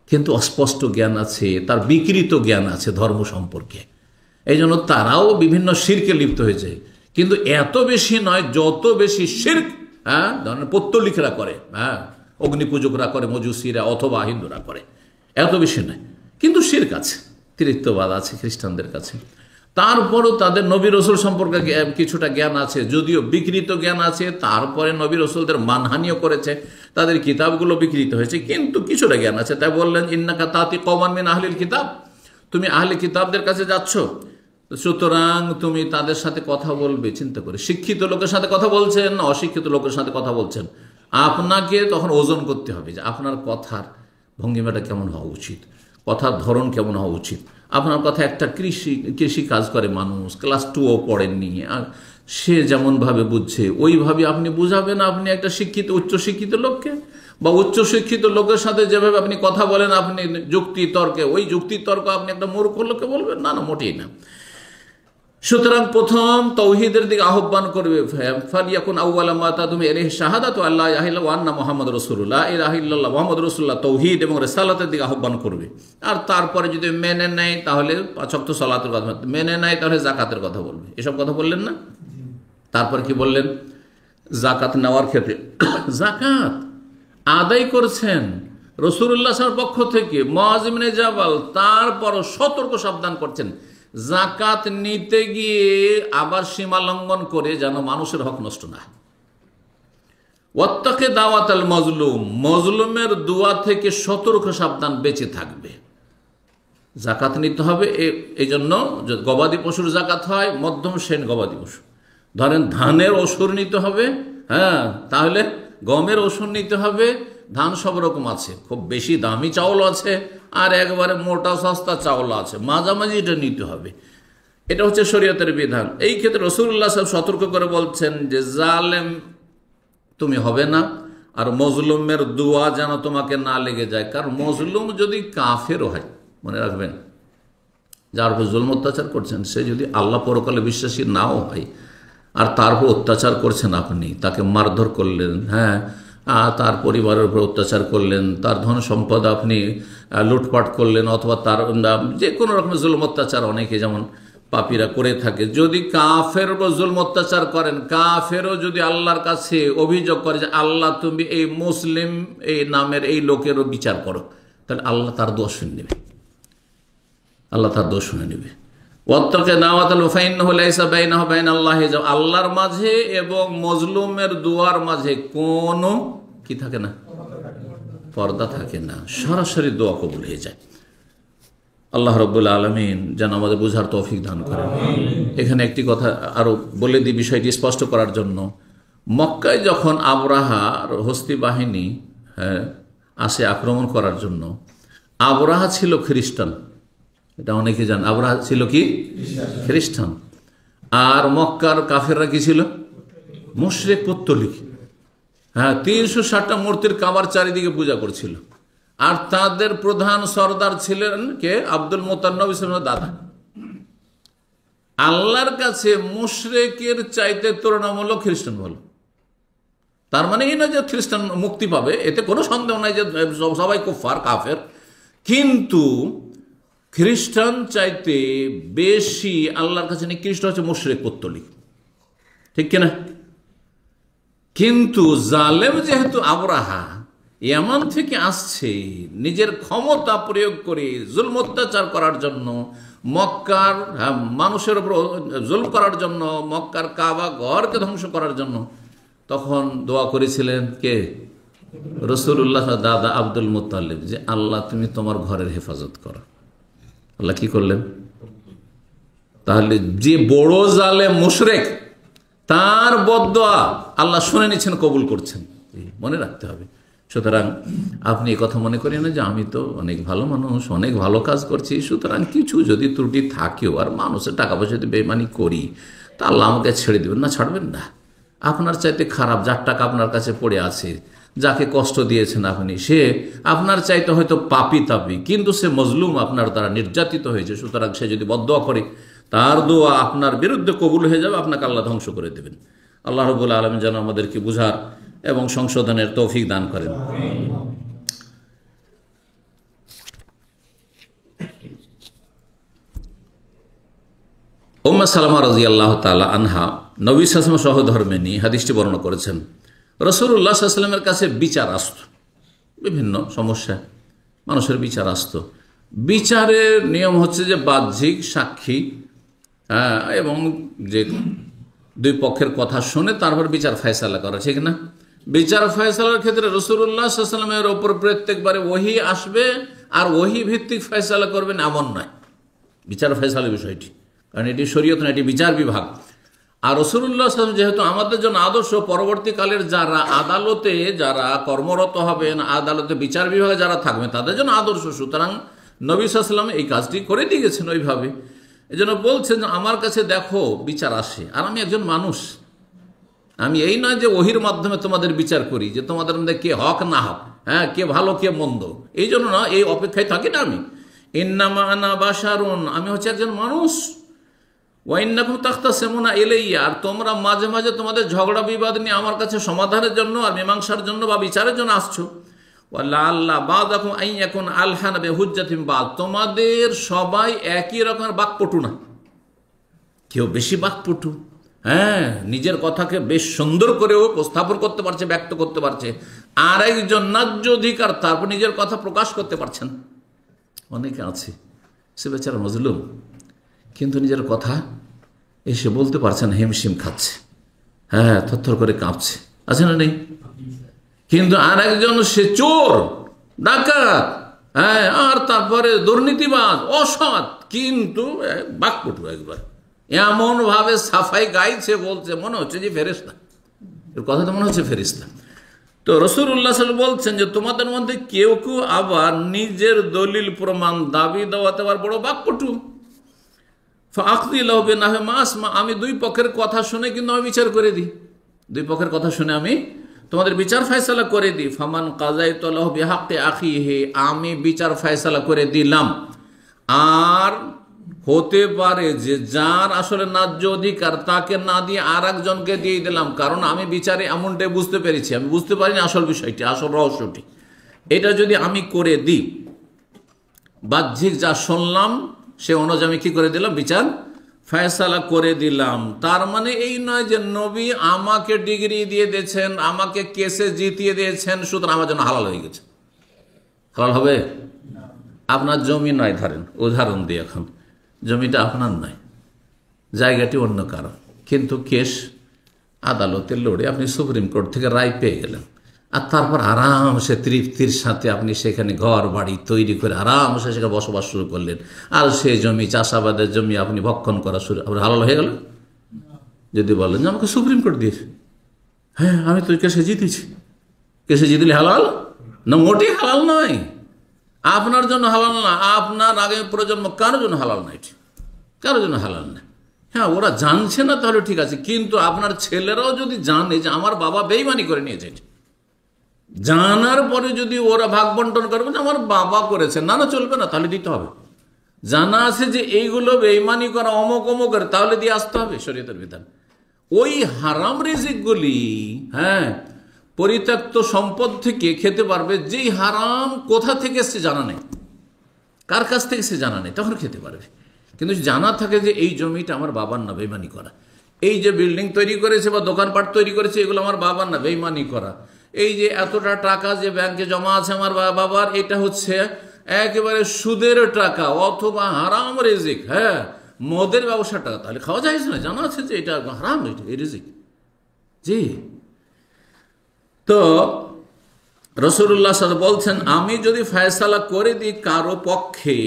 A: কিন্তু অস্পষ্ট জ্ঞান আছে, তার বিকৃত জ্ঞান আছে ধর্ম সম্পর্কে। এই জন্য তারাও বিভিন্ন শিরকে লিপ্ত হয়ে যায়, কিন্তু এত বেশি নয় যত বেশি শিরক ধরেন পৌত্তলিকরা করে, অগ্নি পূজকরা করে, মজুসিরা অথবা হিন্দুরা করে, এত বেশি নয়, কিন্তু শিরক আছে, তৃতীয়বাদ আছে খ্রিস্টানদের কাছে। তারপরও তাদের নবী রসুল সম্পর্কে কিছুটা জ্ঞান আছে, যদিও বিকৃত জ্ঞান আছে। তারপরে নবী রসুলদের মানহানিও করেছে, তাদের কিতাবগুলো বিকৃত হয়েছে, কিন্তু কিছুটা জ্ঞান আছে। তাই বললেন, ইন্নাকা তাতি কওমান মিন আহলিল কিতাব, তুমি আহলে কিতাবদের কাছে যাচ্ছ, সুতরাং তুমি তাদের সাথে কথা বলবে চিন্তা করে। শিক্ষিত লোকের সাথে কথা বলছেন না অশিক্ষিত লোকের সাথে কথা বলছেন, আপনাকে তখন ওজন করতে হবে যে আপনার কথার ভঙ্গিমাটা কেমন হওয়া উচিত, কথার ধরন কেমন হওয়া উচিত। আপনার কথা একটা কৃষি কাজ করে মানুষ, ক্লাস 2ও পড়েননি, আর সে যেমনভাবে বুঝছে ওইভাবে আপনি বুঝাবেন। আপনি একটা শিক্ষিত উচ্চশিক্ষিত লোককে বা উচ্চশিক্ষিত লোকের সাথে যেভাবে আপনি কথা বলেন, আপনি যুক্তি তর্কে, ওই যুক্তি তর্ক আপনি একটা মূর্খ লোককে বলবেন না, না, মোটেই না। সুতরাং প্রথম তৌহিদের দিকে আহ্বান করবে, ফালিয়াকুন আউওয়ালা মা তাদুমু ইলাইহি শাহাদাতু আল্লা ইলাহা ইল্লাল্লাহ ওয়া আন্না মুহাম্মাদুর রাসূলুল্লাহ, লা ইলাহা ইল্লাল্লাহ মুহাম্মাদুর রাসূলুল্লাহ, তৌহিদ এবং রিসালাতের দিকে আহ্বান করবে। আর তারপরে যদি মেনে নেয় তাহলে 5 ওয়াক্ত সালাতের কথা, মেনে নেয় তাহলে যাকাতের কথা বলবে। এসব কথা বললেন না? তারপর কি বললেন? জাকাত নেওয়ার ক্ষেত্রে জাকাত আদায় করছেন রাসূলুল্লাহ সাল্লাল্লাহু আলাইহি ওয়াসাল্লামের পক্ষ থেকে মুআয ইবনে জাবাল, তারপর সতর্ক সাবধান করছেন জাকাত নিতে গিয়ে আবার সীমা লঙ্ঘন করে যেন মানুষের হক নষ্ট না। ওয়াত্তাকি দাওয়াতাল মাজলুম, মজলুমের দোয়া থেকে সতর্ক সাবধান বেঁচে থাকবে। জাকাত নিতে হবে, এই জন্য গবাদি পশুর জাকাত হয় মধ্যম শ্রেণী গবাদি পশু। ধরেন ধানের ওসর নিতে হবে, হ্যাঁ, তাহলে গমের ওসর নিতে হবে। ধান সব রকম আছে, খুব বেশি দামি চাউল আছে, আর একবারে মোটা সস্তা চাউল আছে, মাঝামাঝি এটা নিতে হবে। এটা হচ্ছে শরীয়তের বিধান। এই ক্ষেত্রে রাসূলুল্লাহ সাহেব সতর্ক করে বলছেন যে জালেম তুমি হবে না, আর মজলুমের দোয়া যেন তোমাকে না লেগে যায়। কারণ মজলুম যদি কাফেরও হয়, মনে রাখবেন, যার উপর জুলম অত্যাচার করছেন সে যদি আল্লাহ পরকালে বিশ্বাসী নাও হয়, আর তার উপর অত্যাচার করছেন আপনি, তাকে মারধর করলেন, হ্যাঁ, তার পরিবারের উপর অত্যাচার করলেন, তার ধন সম্পদ আপনি লুটপাট করলেন, অথবা তার যে কোনো রকমের জুলম অত্যাচার অনেকে যেমন পাপীরা করে থাকে। যদি কাফের উপর জুলম অত্যাচার করেন, কাফেরও যদি আল্লাহর কাছে অভিযোগ করে যে আল্লাহ তুমি এই মুসলিম এই নামের এই লোকেরও বিচার করো, তাহলে আল্লাহ তার দোষ শুনে নেবে, আল্লাহ তার দোষ শুনে নেবে। ওয়াত্তাকি দাওয়াতাল ফাইন্নাহু লাইসা বাইনাহু ওয়া বাইনাল্লাহি, আল্লাহর মাঝে এবং মজলুমের দুয়ার মাঝে কোনো কি থাকে না, পর্দা থাকে না, সরাসরি দোয়া কবুল হয়ে যায়। আল্লাহ রাব্বুল আলামিন যেন আমাদের বুঝার তৌফিক দান করেন। এখানে একটি কথা আরো বলে দিই বিষয়টি স্পষ্ট করার জন্য। মক্কায় যখন আবরাহার হস্তি বাহিনী আসে আক্রমণ করার জন্য, আবরাহা ছিল খ্রিস্টান, এটা অনেকে জান। আবরাহা ছিল কি? খ্রিস্টান। আর মক্কার কাফেররা কি ছিল? মুশরিক, পৌত্তলিক। হ্যাঁ, 360টা মূর্তির কাবার চারিদিকে পূজা করছিল। আর তাদের প্রধান সর্দার ছিলেন কে? আব্দুল মুত্তালিব ইসলামের দাদা। আল্লাহর কাছে মুশরিকের চাইতে তুলনামূলক খ্রিস্টান ভালো। তার মানে এই না যে খ্রিস্টান মুক্তি পাবে, এতে কোনো সন্দেহ নাই যে সবাই কুফার কাফের, কিন্তু খ্রিস্টান চাইতে বেশি আল্লাহর কাছে নিকৃষ্ট হচ্ছে মুশরিক, পৌত্তলিক, ঠিক কিনা? কিন্তু জালেম যেহেতু আবরাহা ইয়ামান থেকে আসছে, নিজের ক্ষমতা প্রয়োগ করে জুলম অত্যাচার করার জন্য, মক্কার মানুষের উপর জুলম করার জন্য, মক্কার কাবা ঘরকে ধ্বংস করার জন্য, তখন দোয়া করেছিলেন কে? রাসূলুল্লাহ দাদা আব্দুল মুত্তালিব, যে আল্লাহ তুমি তোমার ঘরের হেফাজত করো। আল্লাহ কি করলেন? তাহলে যে বড় জালেম মুশরিক, তার বদদোয়া আল্লাহ শুনে নিচ্ছেন, কবুল করছেন, মনে রাখতে হবে। সুতরাং আপনি এই কথা মনে করেন না যে আমি তো অনেক ভালো মানুষ, অনেক ভালো কাজ করছি, সুতরাং কিছু যদি ত্রুটি থাকেও আর মানুষের টাকা পয়সা যদি বেইমানি করি, তা আল্লাহ আমাকে ছেড়ে দেবেন না, ছাড়বেন না। আপনার চাইতে খারাপ যার টাকা আপনার কাছে পড়ে আছে, যাকে কষ্ট দিয়েছেন আপনি, সে আপনার চাইতে হয়তো পাপী তাপী, কিন্তু সে মজলুম, আপনার দ্বারা নির্যাতিত হয়েছে। সুতরাং সে যদি বদদোয়া করে, তার দোয়া আপনার বিরুদ্ধে কবুল হয়ে যাবে, আপনাকে আল্লাহ ধ্বংস করে দেবেন। আল্লাহ রাব্বুল আলামিন যেন আমাদেরকে বুঝার এবং সংশোধনের তৌফিক দান করেন। উম্মে সালামা রাদিয়াল্লাহু তাআলা আনহা নবী সাল্লাল্লাহু আলাইহি ওয়াসাল্লাম সহধর্মিণী হাদিসটি বর্ণনা করেছেন। রাসূলুল্লাহ সাল্লাল্লাহু আলাইহি ওয়াসাল্লামের কাছে বিচার আসত, বিভিন্ন সমস্যা মানুষের বিচার আসত। বিচারের নিয়ম হচ্ছে যে বাহ্যিক সাক্ষী এবং যে দুই পক্ষের কথা শুনে তারপর বিচার ফয়সালা করা, ঠিক না? বিচার ফয়সালার ক্ষেত্রে রাসূলুল্লাহ সাল্লাল্লাহু আলাইহি ওয়াসাল্লামের ওপর প্রত্যেকবারে ওহী আসবে, আর ওহী ভিত্তিক ফয়সালা করবেন এমন নয় বিচার ফয়সালার বিষয়টি, কারণ এটি শরীয়ত না, এটি বিচার বিভাগ। আর রাসূলুল্লাহ সাল্লাল্লাহু আলাইহি ওয়াসাল্লাম যেহেতু আমাদের জন্য আদর্শ, পরবর্তীকালের যারা আদালতে যারা কর্মরত হবেন, আদালতে বিচার বিভাগে যারা থাকবেন, তাদের জন্য আদর্শ। সুতরাং নবী সাল্লাল্লাহু আলাইহি ওয়াসাল্লাম এই কাজটি করে দিয়ে গেছেন ওইভাবে। এই জন্য বলছেন যে আমার কাছে দেখো বিচার আসে, আর আমি একজন মানুষ, আমি এই নয় যে ওহির মাধ্যমে তোমাদের বিচার করি যে তোমাদের মধ্যে কে হক না হক, হ্যাঁ, কে ভালো কে মন্দ, এই জন্য না, এই অপেক্ষায় থাকি না আমি। ইন্নামা আনা বাশারুন, আমি হচ্ছে একজন মানুষ। ওয়া ইন্নাকুম তাখতাসিমুনা ইলাইয়া, আর তোমরা মাঝে মাঝে তোমাদের ঝগড়া বিবাদ নিয়ে আমার কাছে সমাধানের জন্য আর মীমাংসার জন্য বা বিচারের জন্য আসছো। ওয়া লাআল্লা বা'দাকুম আন ইয়াকুন আলহানা বিহুজ্জাতিন বা'দ, তোমাদের সবাই একই রকমের বাকপটু না, কেউ বেশি বাকপটু, হ্যাঁ, নিজের কথাকে বেশ সুন্দর করে ও উপস্থাপন করতে পারছে, ব্যক্ত করতে পারছে, আর একজন ন্যায্য অধিকার তারপর নিজের কথা প্রকাশ করতে পারছেন। অনেকে আছে সে বেচারা মজলুম, কিন্তু নিজের কথা এসে বলতে পারছে না, হিমশিম খাচ্ছে, হ্যাঁ, থরথর করে কাঁপছে, আছে না নেই? কিন্তু আর একজন সে চোর, ডাকাত, হ্যাঁ, আর তারপরে দুর্নীতিবাজ, অসৎ, কিন্তু বাকপটু, একবার এমন ভাবে সাফাই গাইছে, বলছে মনে হচ্ছে যে ফেরেশতা, এর কথা তো মনে হচ্ছে ফেরেশতা। তো রাসূলুল্লাহ সাল্লাল্লাহু আলাইহি ওয়াসাল্লাম বলছেন যে তোমাদের মধ্যে কেউ কেউ আবার নিজের দলিল প্রমাণ দাবি দেওয়াতে আবার বড় বাকপটু। ফাআকদি লাহু বিনাহি মা আসমা, আমি দুই পক্ষের কথা শুনে কিন্তু আমি বিচার করে দিই, দুই পক্ষের কথা শুনে আমি তোমাদের বিচার ফয়সালা করে দিই। ফামান কাযাইতু লাহু বিহাক্কি আখিহি, আমি বিচার ফয়সালা করে দিলাম। আর হতে পারে যে যার আসলে ন্যায্য অধিকার তাকে না দিয়ে আর একজনকে দিয়ে দিলাম, কারণ আমি বিচারে এমনটাই বুঝতে পেরেছি, আমি বুঝতে পারিনি আসল বিষয়টি, আসল রহস্যটি, এটা যদি আমি করে দিই, বাহ্যিক যা শুনলাম সে অনুযায়ী আমি কি করে দিলাম, বিচার ফয়সালা করে দিলাম। তার মানে এই নয় যে নবী আমাকে ডিগ্রি দিয়ে দিয়েছেন, আমাকে কেসে জিতিয়ে দিয়েছেন, সুতরাং আমার জন্য হালাল হয়ে গেছে। হালাল হবে? আপনার জমি নয়, ধরেন উদাহরণ দিই, এখন জমিটা আপনার নয়, জায়গাটি অন্য কারো, কিন্তু কেস আদালতে লড়ে আপনি সুপ্রিম কোর্ট থেকে রায় পেয়ে গেলেন, আর তারপর আরামসে তৃপ্তির সাথে আপনি সেখানে ঘর বাড়ি তৈরি করে আরামসে সেখানে বসবাস শুরু করলেন, আর সেই জমি চাষাবাদের জমি আপনি ভক্ষণ করা শুরু, আপনার হালাল হয়ে গেল? যদি বলেন যে আমাকে সুপ্রিম কোর্ট দিয়েছে, হ্যাঁ আমি তো কেসে জিতেছি, কেসে জিতলে হালাল না? মোটেই হালাল নয়, আপনার জন্য হালাল না, আপনার আগে প্রজন্ম কারোর জন্য হালাল নাই, কারোর জন্য হালাল না। হ্যাঁ, ওরা জানছে না তাহলে ঠিক আছে, কিন্তু আপনার ছেলেরাও যদি জানে যে আমার বাবা বেইমানি করে নিয়েছে, জানার পরে যদি ওরা ভাগ বন্টন করবে যে আমার বাবা করেছে, না না চলবে না, তাহলে দিতে হবে। জানা আছে যে এইগুলো বেইমানি করা, অমক অমক করে, তাহলে দিয়ে আসতে হবে শরীয়তের বিধান। ওই হারাম রিজিকগুলি, হ্যাঁ, পরিত্যক্ত সম্পদ থেকে খেতে পারবে, যেই হারাম কোথা থেকে সে জানা নেই, কার কাছ থেকে সে জানা নেই, তখন খেতে পারবে। কিন্তু জানা থাকে যে এই জমিটা আমার বাবার না, বেইমানি করা, এই যে বিল্ডিং তৈরি করেছে বা দোকানপাট তৈরি করেছে এগুলো আমার বাবার না, বেইমানি করা, এই যে এতটা টাকা যে ব্যাংকে জমা আছে আমার বাবার, এটা হচ্ছে একেবারে সুদের টাকা অথবা হারাম রিজিক, হ্যাঁ, মদের ব্যবসার টাকা, তাহলে খাওয়া যায় না, জানা আছে যে এটা হারাম, এই রিজিক। জি, তো রাসূলুল্লাহ সাল্লাল্লাহু আলাইহি ওয়াসাল্লাম বলছেন আমি যদি ফয়সালা করে দিই কারো পক্ষে,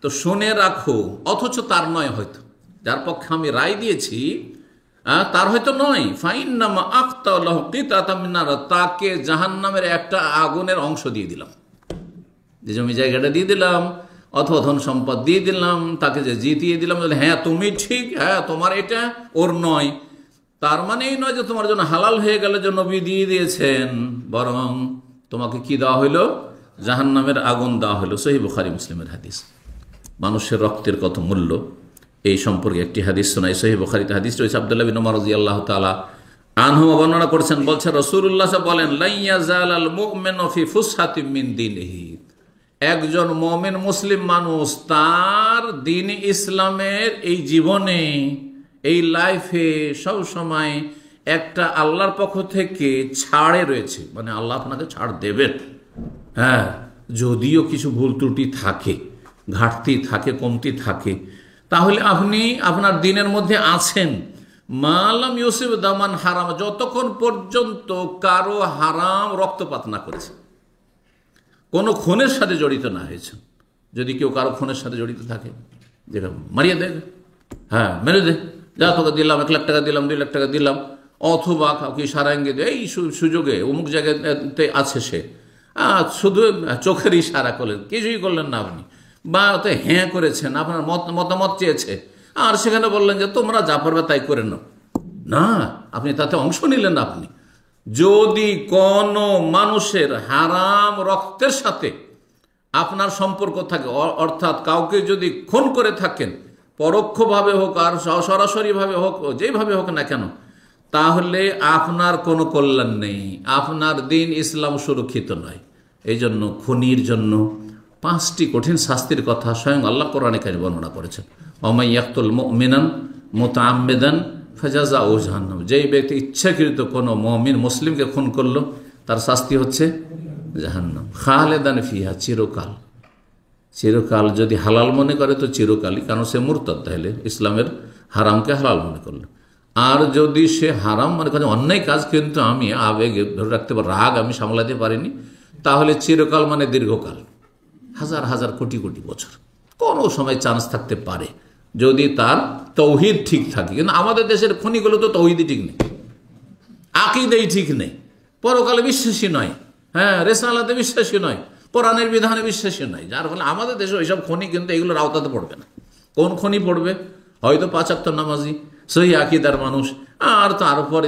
A: তো শুনে রাখো, অথচ তার নয়, হয়তো যার পক্ষে আমি রায় দিয়েছি তার হয়তো নয়, ফাইন্নামা আক্তা লাহু কিতাতাম মিনার, তাকে জাহান্নামের একটা আগুনের অংশ দিয়ে দিলাম, যে জমি জায়গাটা দিয়ে দিলাম অথবা ধন সম্পদ দিয়ে দিলাম, তাকে যে জিতিয়ে দিলাম, হ্যাঁ তুমি ঠিক, হ্যাঁ তোমার এটা, ওর নয়, তার মানে এই নয় যে তোমার জন্য হালাল হয়ে গেল যে নবী দিয়ে দিয়েছেন, বরং তোমাকে কি দেওয়া হইল, জাহান্নামের আগুন দেওয়া হইল। সহিহ বুখারী মুসলিমের হাদিস। মানুষের রক্তের কত মূল্য, এই সম্পর্কে একটি হাদিস শোনাই, সহিহ বুখারীতে হাদিস রয়েছে, আব্দুল্লাহ বিন উমর রাদিয়াল্লাহু তাআলা আনহু বর্ণনা করেছেন, বলছে রাসূলুল্লাহ সাল্লাল্লাহু আলাইহি ওয়াসাল্লাম বলেন, লা ইয়াজালাল মুমিনু ফি ফুসহাতিম মিন দীনিহি, একজন মুমিন মুসলিম মানুষ তার দ্বীন ইসলামের এই জীবনে, এই লাইফে সব সময় একটা আল্লাহর পক্ষ থেকে ছাড়ে রয়েছে, মানে আল্লাহ আপনাকে ছাড় দেবেন, হ্যাঁ, যদিও কিছু ভুল ত্রুটি থাকে, ঘাটতি থাকে, কমতি থাকে, তাহলে আপনি আপনার দ্বীনের মধ্যে আছেন। মালাম ইউসিব দামান হারাম, যতক্ষণ পর্যন্ত কারো হারাম রক্তপাত না করেছে, কোনো খুনের সাথে জড়িত না হয়েছে। যদি কেউ কারো খুনের সাথে জড়িত থাকে, যেটা মারিয়ে দেয়, হ্যাঁ মেরে দে, যা তোকে দিলাম 1 লাখ টাকা দিলাম, 2 লাখ টাকা দিলাম, অথবা কাউকে সারাঙ্গে দেয়, এই সুযোগে অমুক জায়গাতে আছে সে, শুধু চোখের ইশারা করলেন, কিছুই করলেন না আপনি, বা তো হ্যাঁ করেছেন, আপনার মতামত চেয়েছে, আর সেখানে বললেন যে তোমরা যা পারবে তাই করে নাও, না, আপনি তাতে অংশ নিলেন না। আপনি যদি কোনো মানুষের হারাম রক্তের সাথে আপনার সম্পর্ক থাকে, অর্থাৎ কাউকে যদি খুন করে থাকেন, পরোক্ষভাবে হোক আর সরাসরিভাবে হোক, যেভাবে হোক না কেন, তাহলে আপনার কোনো কল্যাণ নেই, আপনার দ্বীন ইসলাম সুরক্ষিত নয়। এই জন্য খুনির জন্য 5টি কঠিন শাস্তির কথা স্বয়ং আল্লাহ কোরআনে কারিমে বর্ণনা করেছেন। ওয়া মান ইয়াকতুল মুমিনান মুতাআম্মিদান ফাজাযাউ জাহান্নাম। যেই ব্যক্তি ইচ্ছাকৃত কোনো মুমিন মুসলিমকে খুন করলো তার শাস্তি হচ্ছে জাহান্নাম। খালেদান ফিহা, চিরকাল। চিরকাল যদি হালাল মনে করে তো চিরকালই, কারণ সে মুরতাদ, তাহলে ইসলামের হারামকে হালাল মনে করলো। আর যদি সে হারাম মনে করে অন্যায় কাজ কিন্তু আমি আবেগে ধরে রাখতে পারি, রাগ আমি সামলাতে পারিনি, তাহলে চিরকাল মানে দীর্ঘকাল, হাজার হাজার কোটি কোটি বছর, কোনো সময় চান্স থাকতে পারে যদি তার তৌহিদ ঠিক থাকে। কিন্তু আমাদের দেশের খনিগুলো তো তৌহিদই ঠিক নেই, আকীদাই ঠিক নেই, পরকালে বিশ্বাসী নয়, হ্যাঁ রেসালাতে বিশ্বাসী নয়, কোরআনের বিধানে বিশ্বাসী নয়। যার ফলে আমাদের দেশে ওইসব খনি কিন্তু এগুলোর আওতাতে পড়বে না। কোন খনি পড়বে? হয়তো 5 ওয়াক্ত নামাজি সহি আকীদার মানুষ, আর তারপরে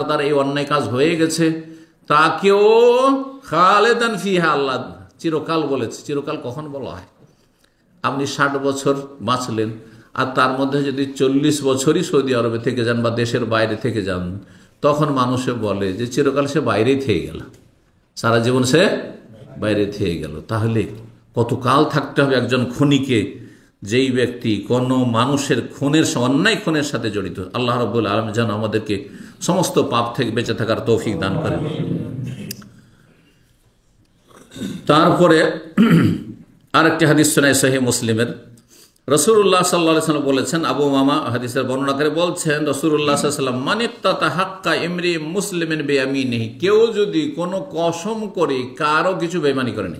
A: তার এই অন্যায় কাজ হয়ে গেছে, তাকেও খালেদান ফিহা, আল্লাহ চিরকাল বলেছে। চিরকাল কখন বলা হয়? আপনি 60 বছর বাঁচলেন, আর তার মধ্যে যদি 40 বছরই সৌদি আরবে থেকে যান বা দেশের বাইরে থেকে যান, তখন মানুষে বলে যে চিরকাল সে বাইরেই থেকে গেল, সারা জীবন সে বাইরে থেকে গেল। তাহলে কতকাল থাকতে হবে একজন খুনিকে, যেই ব্যক্তি কোনো মানুষের খুনের, অন্যায় খুনের সাথে জড়িত। আল্লাহ রাব্বুল আলামিন যেন আমাদেরকে সমস্ত পাপ থেকে বেঁচে থাকার তৌফিক দান করেন। তারপরে আরেকটি হাদিস শোনায় সহিহ মুসলিমের, রাসূলুল্লাহ সাল্লাল্লাহু আলাইহি ওয়াসাল্লাম বলেছেন, আবু মামা হাদিসের বর্ণনা করে বলছেন, রাসূলুল্লাহ সাল্লাল্লাহু আলাইহি ওয়াসাল্লাম, মান ইক্তাতা হাক্কা ইমরি মুসলিমিন বিয়ামিনিহি, কেউ যদি কোনো কসম করে কারো কিছু বেঈমানি করেনি।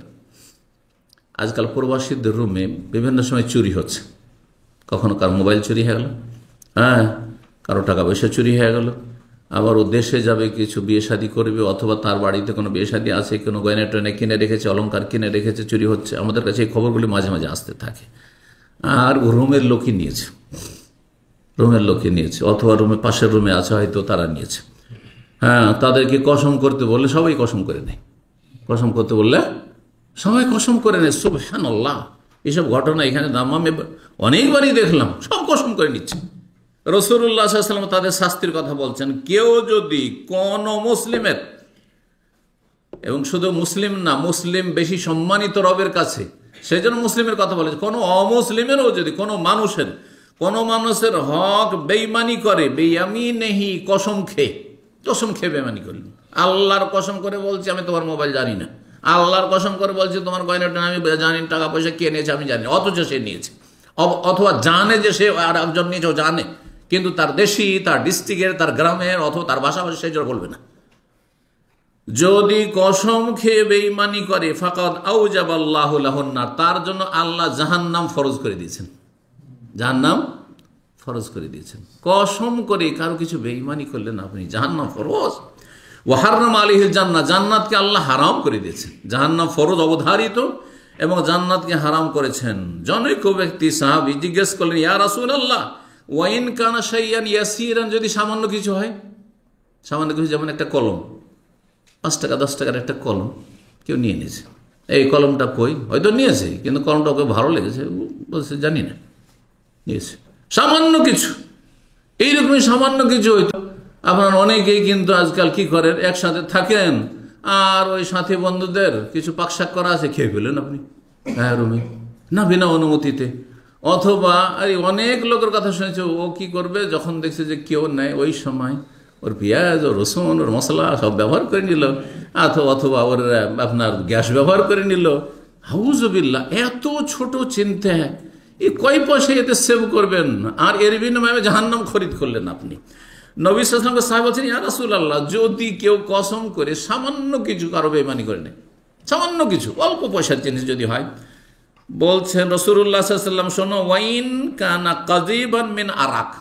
A: আজকাল প্রবাসীদের রুমে বিভিন্ন সময় চুরি হচ্ছে, কখনো কার মোবাইল চুরি হয়ে গেল, হ্যাঁ কারো টাকা পয়সা চুরি হয়ে গেল, আবার ও দেশে যাবে কিছু বিয়ে শাদী করবে, অথবা তার বাড়িতে কোনো বিয়ে শাদী আছে, কোনো গয়না টয়না কিনে রেখেছে, অলংকার কিনে রেখেছে, চুরি হচ্ছে। আমাদের কাছে এই খবরগুলি মাঝে মাঝে আসতে থাকে। আর রুমের লোকই নিয়েছে, রুমের লোকই নিয়েছে, অথবা রুমে পাশের রুমে আছে হয়তো তারা নিয়েছে। হ্যাঁ, তাদেরকে কসম করতে বললে সবাই কসম করে নেয়, কসম করতে বললে সবাই কসম করে নেয়। সুবহানাল্লাহ, এইসব ঘটনা এখানে দাম্মামে অনেকবারই দেখলাম, সব কসম করে নিচ্ছে। রাসূলুল্লাহ সাল্লাল্লাহু আলাইহি ওয়াসাল্লাম তাদের শাস্তির কথা বলছেন, কেউ যদি কোন মুসলিমের, এবং শুধু মুসলিম না, মুসলিম বেশি সম্মানিত রবের কাছে, সেই জন্য মুসলিমের কথা বলেছে, কোনো অমুসলিমেরও যদি কোনো মানুষের হক বেঈমানি করে, বেয়ামিনেহি, কসম খেয়ে বেঈমানি করল, আল্লাহর কসম করে বলছি আমি তোমার মোবাইল জানি না, আল্লাহর কসম করে বলছি তোমার গয়নাটা আমি জানি, টাকা পয়সা কে নিয়েছে আমি জানি, অথচ সে নিয়েছে, অথবা জানে যে সে আর একজন নিয়েছে, ও জানে, কিন্তু তার দেশি, তার ডিস্ট্রিক্টের, তার গ্রামের, অথবা তার বাসাবাসী সেই জন্য বলবে না। যদি কসম খেয়ে বেঈমানি করে, ফাকাদ আউজাবাল্লাহু লাহুন নার, তার জন্য আল্লাহ জাহান্নাম ফরজ করে দিয়েছেন, জাহান্নাম ফরজ করে দিয়েছেন। কসম করে কারো কিছু বেঈমানি করলেন আপনি, জাহান্নাম ফরজ। ওয়া হারাম আলাইহিল জান্নাহ, জান্নাতকে আল্লাহ হারাম করে দিয়েছেন। জাহান্নাম ফরজ অবধারিত এবং জান্নাতকে হারাম করেছেন। জনৈক ব্যক্তি সাহাবী জিজ্ঞেস করলেন, ইয়া রাসূলুল্লাহ ওয়া ইন কানা শাইয়ান ইয়াসিরান, যদি সামান্য কিছু হয়, সামান্য কিছু, যেমন একটা কলম, 5 টাকা 10 টাকার একটা কলম কেউ নিয়ে নিয়েছে, এই কলমটা কই, হয়তো নিয়েছে কিন্তু কলমটা ওকে ভালো লেগেছে, বলছে জানি না, নিয়েছে। সামান্য কিছু, এইরকমই সামান্য কিছু হইতো। আপনার অনেকেই কিন্তু আজকাল কি করেন, একসাথে থাকেন আর ওই সাথী বন্ধুদের কিছু পাকশাক করা আছে, খেয়ে ফেলেন আপনি, হ্যাঁ রুমে, না বিনা অনুমতিতে। অথবা অনেক লোকের কথা শুনেছে, ও কি করবে, যখন দেখছে যে কেউ নেয়, ওই সময় ওর পেঁয়াজ, ওর রসুন, ওর মশলা সব ব্যবহার করে নিল, অথবা ওর আপনার গ্যাস ব্যবহার করে নিল। হাউজুবিল্লাহ, এত ছোট চিন্তা, এই কয় পয়সা এতে সেভ করবেন, আর এর বিনিময়ে জাহান্নাম খরিদ করলেন আপনি। নবী সাল্লাল্লাহু আলাইহি ওয়াসাল্লাম সাহাবা বলছেন, ইয়া রাসূলুল্লাহ, যদি কেউ কসম করে সামান্য কিছু কারো বেঈমানি করে নেয়, সামান্য কিছু, অল্প পয়সার জিনিস যদি হয়, বলছেন রাসূলুল্লাহ সাল্লাল্লাহু আলাইহি ওয়াসাল্লাম, শোনো, ওয়াইন কানা কাযিবান মিন আরাক,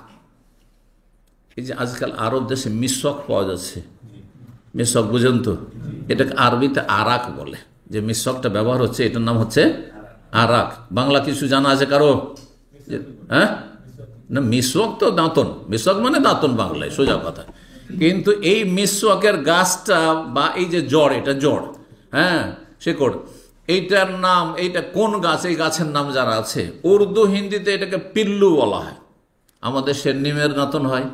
A: এই যে আজকাল আরব দেশে মিশক পাওয়া যাচ্ছে, মিশক বুঝেন তো, এটাকে আরবিতে আরাক বলে, যে মিশকটা ব্যবহার হচ্ছে এটার নাম হচ্ছে আরাক। বাংলা কিছু জানা আছে কারো? হ্যাঁ, না মিশক তো দাঁতন, মিশক মানে দাঁতন বাংলায়, সোজা কথা। কিন্তু এই মিশকের গাছটা বা এই যে জড়, এটা জড়, হ্যাঁ শেকড়, এইটার নাম, এইটা কোন গাছ, এই গাছের নাম যারা আছে, উর্দু হিন্দিতে এটাকে পিল্লু বলা হয়। আমাদের সে নিমের দাঁতন হয়,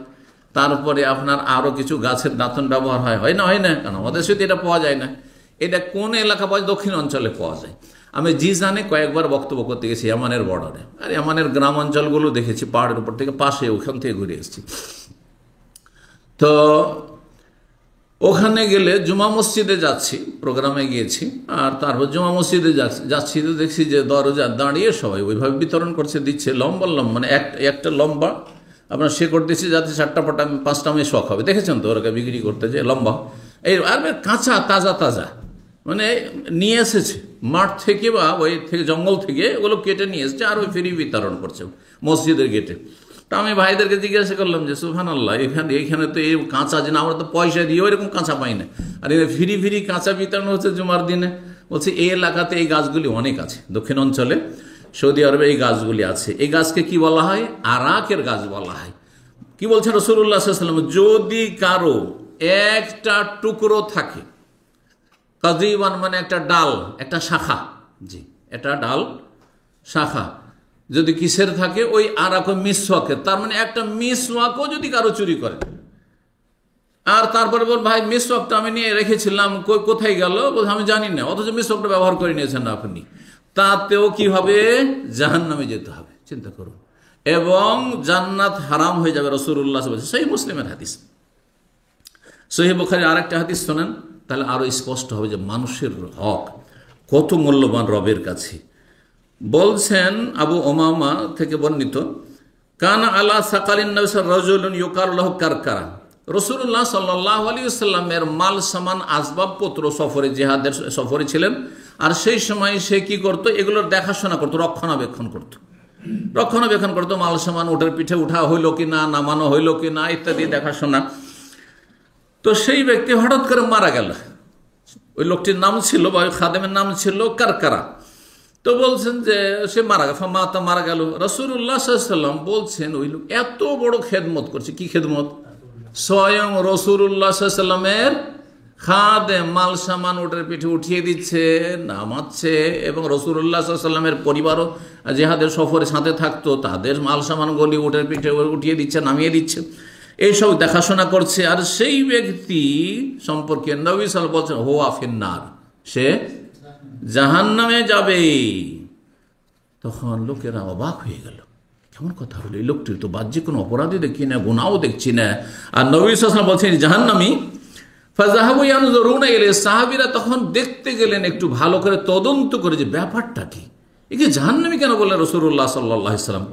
A: তারপরে আপনার আরো কিছু গাছের দাঁতন ব্যবহার হয় না, হয় না, কারণ আমাদের সাথে এটা পাওয়া যায় না। এটা কোন এলাকা পাওয়া যায়? দক্ষিণ অঞ্চলে পাওয়া যায়। আমি জিজানে কয়েকবার বক্তব্য করতে গেছি, ইয়ামানের বর্ডারে, আর ইয়ামানের গ্রাম অঞ্চলগুলো দেখেছি, পাহাড়ের উপর থেকে পাশে, ওখান থেকে ঘুরে এসেছি। তো ওখানে গেলে জুমা মসজিদে যাচ্ছি, প্রোগ্রামে গিয়েছি, আর তারপর জুমা মসজিদে যাচ্ছি তো দেখছি যে দরজা দাঁড়িয়ে সবাই ওইভাবে বিতরণ করছে, দিচ্ছে লম্বা লম্বা, মানে একটা লম্বা আপনার শেকড় দিচ্ছে যাতে 4টা 5টা মেশক হবে, দেখেছেন তো ওরা বিক্রি করতে, যে লম্বা এই আর কাঁচা তাজা তাজা, মানে নিয়ে এসেছে মাঠ থেকে বা ওই থেকে জঙ্গল থেকে, ওগুলো কেটে নিয়ে এসেছে আর ওই ফ্রি বিতরণ করছে মসজিদের গেটে। তা আমি ভাইদেরকে জিজ্ঞাসা করলাম যে সুবহানাল্লাহ, এইখানে তো এই কাঁচা, যে আমরা তো পয়সা দিয়ে ওইরকম কাঁচা পাই না, আর ফ্রি কাঁচা বিতরণ হচ্ছে জুমার দিনে। বলছে এই এলাকাতে এই গাছগুলি অনেক আছে, দক্ষিণ অঞ্চলে সৌদি আরবে এই গাছগুলি আছে। এই গাছকে কি বলা হয়? আরাকের গাছ বলা হয়। কি বলছেন রাসূলুল্লাহ সাল্লাল্লাহু আলাইহি ওয়াসাল্লাম, যদি কারো একটা টুকরো থাকে, কাযীবান মানে একটা ডাল, একটা শাখা, জি এটা ডাল শাখা, যদি কিসের থাকে, ওই আরাক মিসওয়াকের, তার মানে একটা মিসওয়াকও যদি কারো চুরি করে, আর তারপরে বল ভাই মিসওয়াকটা আমি নিয়ে রেখেছিলাম, কোথায় গেল? বলছে আমি জানি না, অথচ মিসওয়াকটা ব্যবহার করে নিয়েছেন না আপনি, তাতেও কি হবে? জাহান্নামে যেতে হবে। চিন্তা করুন, এবং জান্নাত হারাম হয়ে যাবে। রাসূলুল্লাহ বলেছেন, সহিহ মুসলিমের হাদিস। সহিহ বুখারীর আরেকটা হাদিস শোনেন, তাহলে আরো স্পষ্ট হবে যে মানুষের হক কত মূল্যবান রবের কাছে। বলছেন আবু উমামা থেকে বর্ণিত, কানা আলা সাকালিন নবী রাজুলুন ইউকারু লাহু কারকারা, রাসূলুল্লাহ সাল্লাল্লাহু আলাইহি ওয়াসাল্লামের মাল সামান আসবাবপত্র সফরে, জিহাদের সফরে ছিলেন, আর সেই সময় সে কি করত? এগুলোর দেখাশোনা করত, রক্ষণাবেক্ষণ করত, মাল সামান উটের পিঠে উঠা হইল কি না, নামানো হইল কি না, ইত্যাদি দেখাশোনা। তো সেই ব্যক্তি হঠাৎ করে মারা গেল। ওই লোকটির নাম ছিল, বা ওই খাদেমের নাম ছিল কারকারা। তো বলছেন যে সে মারা গেল। রাসূলুল্লাহ সাল্লাল্লাহু আলাইহি ওয়াসাল্লাম বলছেন, ওই লোক এত বড় খেদমত করছে। কি খেদমত? স্বয়ং রাসূলুল্লাহ সাল্লাল্লাহু আলাইহি ওয়াসাল্লামের খাদেম মাল সামান উটের পিঠে উঠিয়ে দিচ্ছে, নামাচ্ছে, এবং রাসূলুল্লাহ সাল্লাল্লাহু আলাইহি ওয়াসাল্লামের পরিবারও জিহাদের সফরে সাথে থাকতো, তাদের মাল সামান গলি উটের পিঠে উঠিয়ে দিচ্ছে, নামিয়ে দিচ্ছে, এইসব দেখাশোনা করছে। আর সেই ব্যক্তি সম্পর্কে নবী সাল্লাল্লাহু আলাইহি ওয়াসাল্লাম বলছেন, হুয়া ফিন্নার, সে জাহান্নামে যাবে। তখন লোকেরা অবাক হয়ে গেল, কেমন কথা হলো? এই লোকটির তো বাহ্যিক কোনো অপরাধী দেখি না, গুনাহও দেখছি না, আর নবী সাল্লাল্লাহু আলাইহি ওয়াসাল্লাম বলছেন জাহান্নামী। ফাযাহাবু ইয়ানজুরুনা ইলাইহি, সাহাবীরা তখন দেখতে গেলেন একটু ভালো করে তদন্ত করে যে ব্যাপারটা কি, একে জাহান্নামী কেন বলে রাসূলুল্লাহ সাল্লাল্লাহু আলাইহি ওয়াসাল্লাম।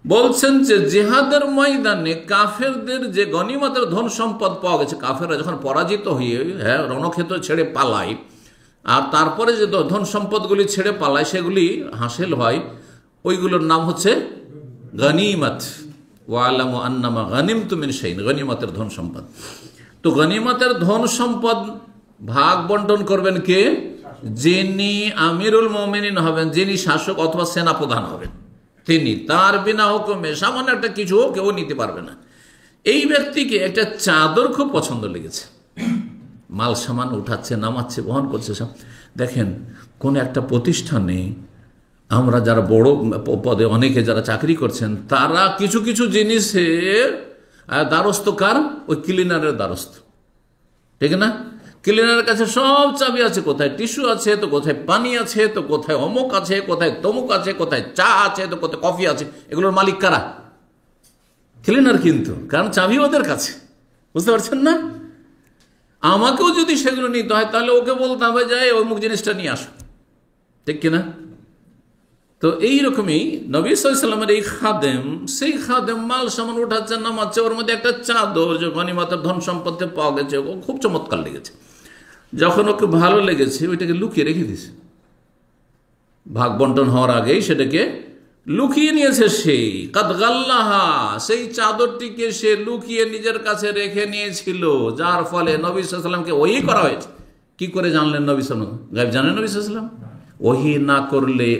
A: বলছেন যে জিহাদের ময়দানে কাফেরদের যে গনিমতের ধন সম্পদ পাওয়া গেছে, কাফেররা যখন পরাজিত হয়ে রণক্ষেত্র ছেড়ে পালায়, আর তারপরে যে ধন সম্পদগুলি ছেড়ে পালায়, সেগুলি হাসিল হয়, ওইগুলোর নাম হচ্ছে গনিমত। ওয়ালামু আন্নামা গানিমতুম মিন শাইইন, গনিমতের ধন সম্পদ। তো গনিমতের ধন সম্পদ ভাগ বন্টন করবেন কে? যিনি আমিরুল মুমিনিন হবেন, যিনি শাসক অথবা সেনাপ্রধান হবেন, তিনি। তার বিনা হুকুমে সামান্য একটা কিছু কেউ নিতে পারবে না। এই ব্যক্তিকে একটা চাদর খুব পছন্দ লেগেছে, মাল সামান উঠাচ্ছে, নামাচ্ছে, বহন করছে সব। দেখেন কোন একটা প্রতিষ্ঠানে আমরা যারা বড় পদে, অনেকে যারা চাকরি করছেন, তারা কিছু কিছু জিনিসের দ্বারস্থ কার? ওই ক্লিনারের দ্বারস্থ, ঠিক না? ক্লিনারের কাছে সব চাবি আছে, কোথায় টিস্যু আছে, তো কোথায় পানি আছে, তো কোথায় অমুক আছে, কোথায় তমুক আছে, কোথায় চা আছে, তো কোথায় কফি আছে। এগুলোর মালিক কারা? ক্লিনার। কিন্তু কারণ চাবি ওদের কাছে, বুঝতে পারছেন না? আমাকেও যদি সেগুলো নিতে হয়, তাহলে ওকে বলতে হবে যে অমুক জিনিসটা নিয়ে আসো, ঠিক কিনা? তো এইরকমই নবী সাল্লাল্লাহু আলাইহি ওয়াসাল্লামের এই খাদেম, সেই খাদেম মাল সামান উঠাচ্ছে, নামাচ্ছে, ওর মধ্যে একটা চাদর যে গনিমতের ধন সম্পদে পাওয়া গেছে, ও খুব চমৎকার লেগেছে। যখন ওকে ভালো লেগেছে, ওইটাকে লুকিয়ে রেখে দিয়েছে, ভাগ বন্টন হওয়ার আগেই সেটাকে লুকিয়ে নিয়েছে। সেই কাদ গাল্লাহা, সেই চাদরটিকে সে লুকিয়ে নিজের কাছে রেখে নিয়েছিল, যার ফলে নবী সাল্লাল্লাহু আলাইহি ওয়াসাল্লামকে ওহী করা হয়েছে। কি করে জানলেন নবী সাল্লাল্লাহু আলাইহি ওয়াসাল্লাম? গায়েব জানেন নবী সাল্লাল্লাহু আলাইহি ওয়াসাল্লাম? ওহী না করলে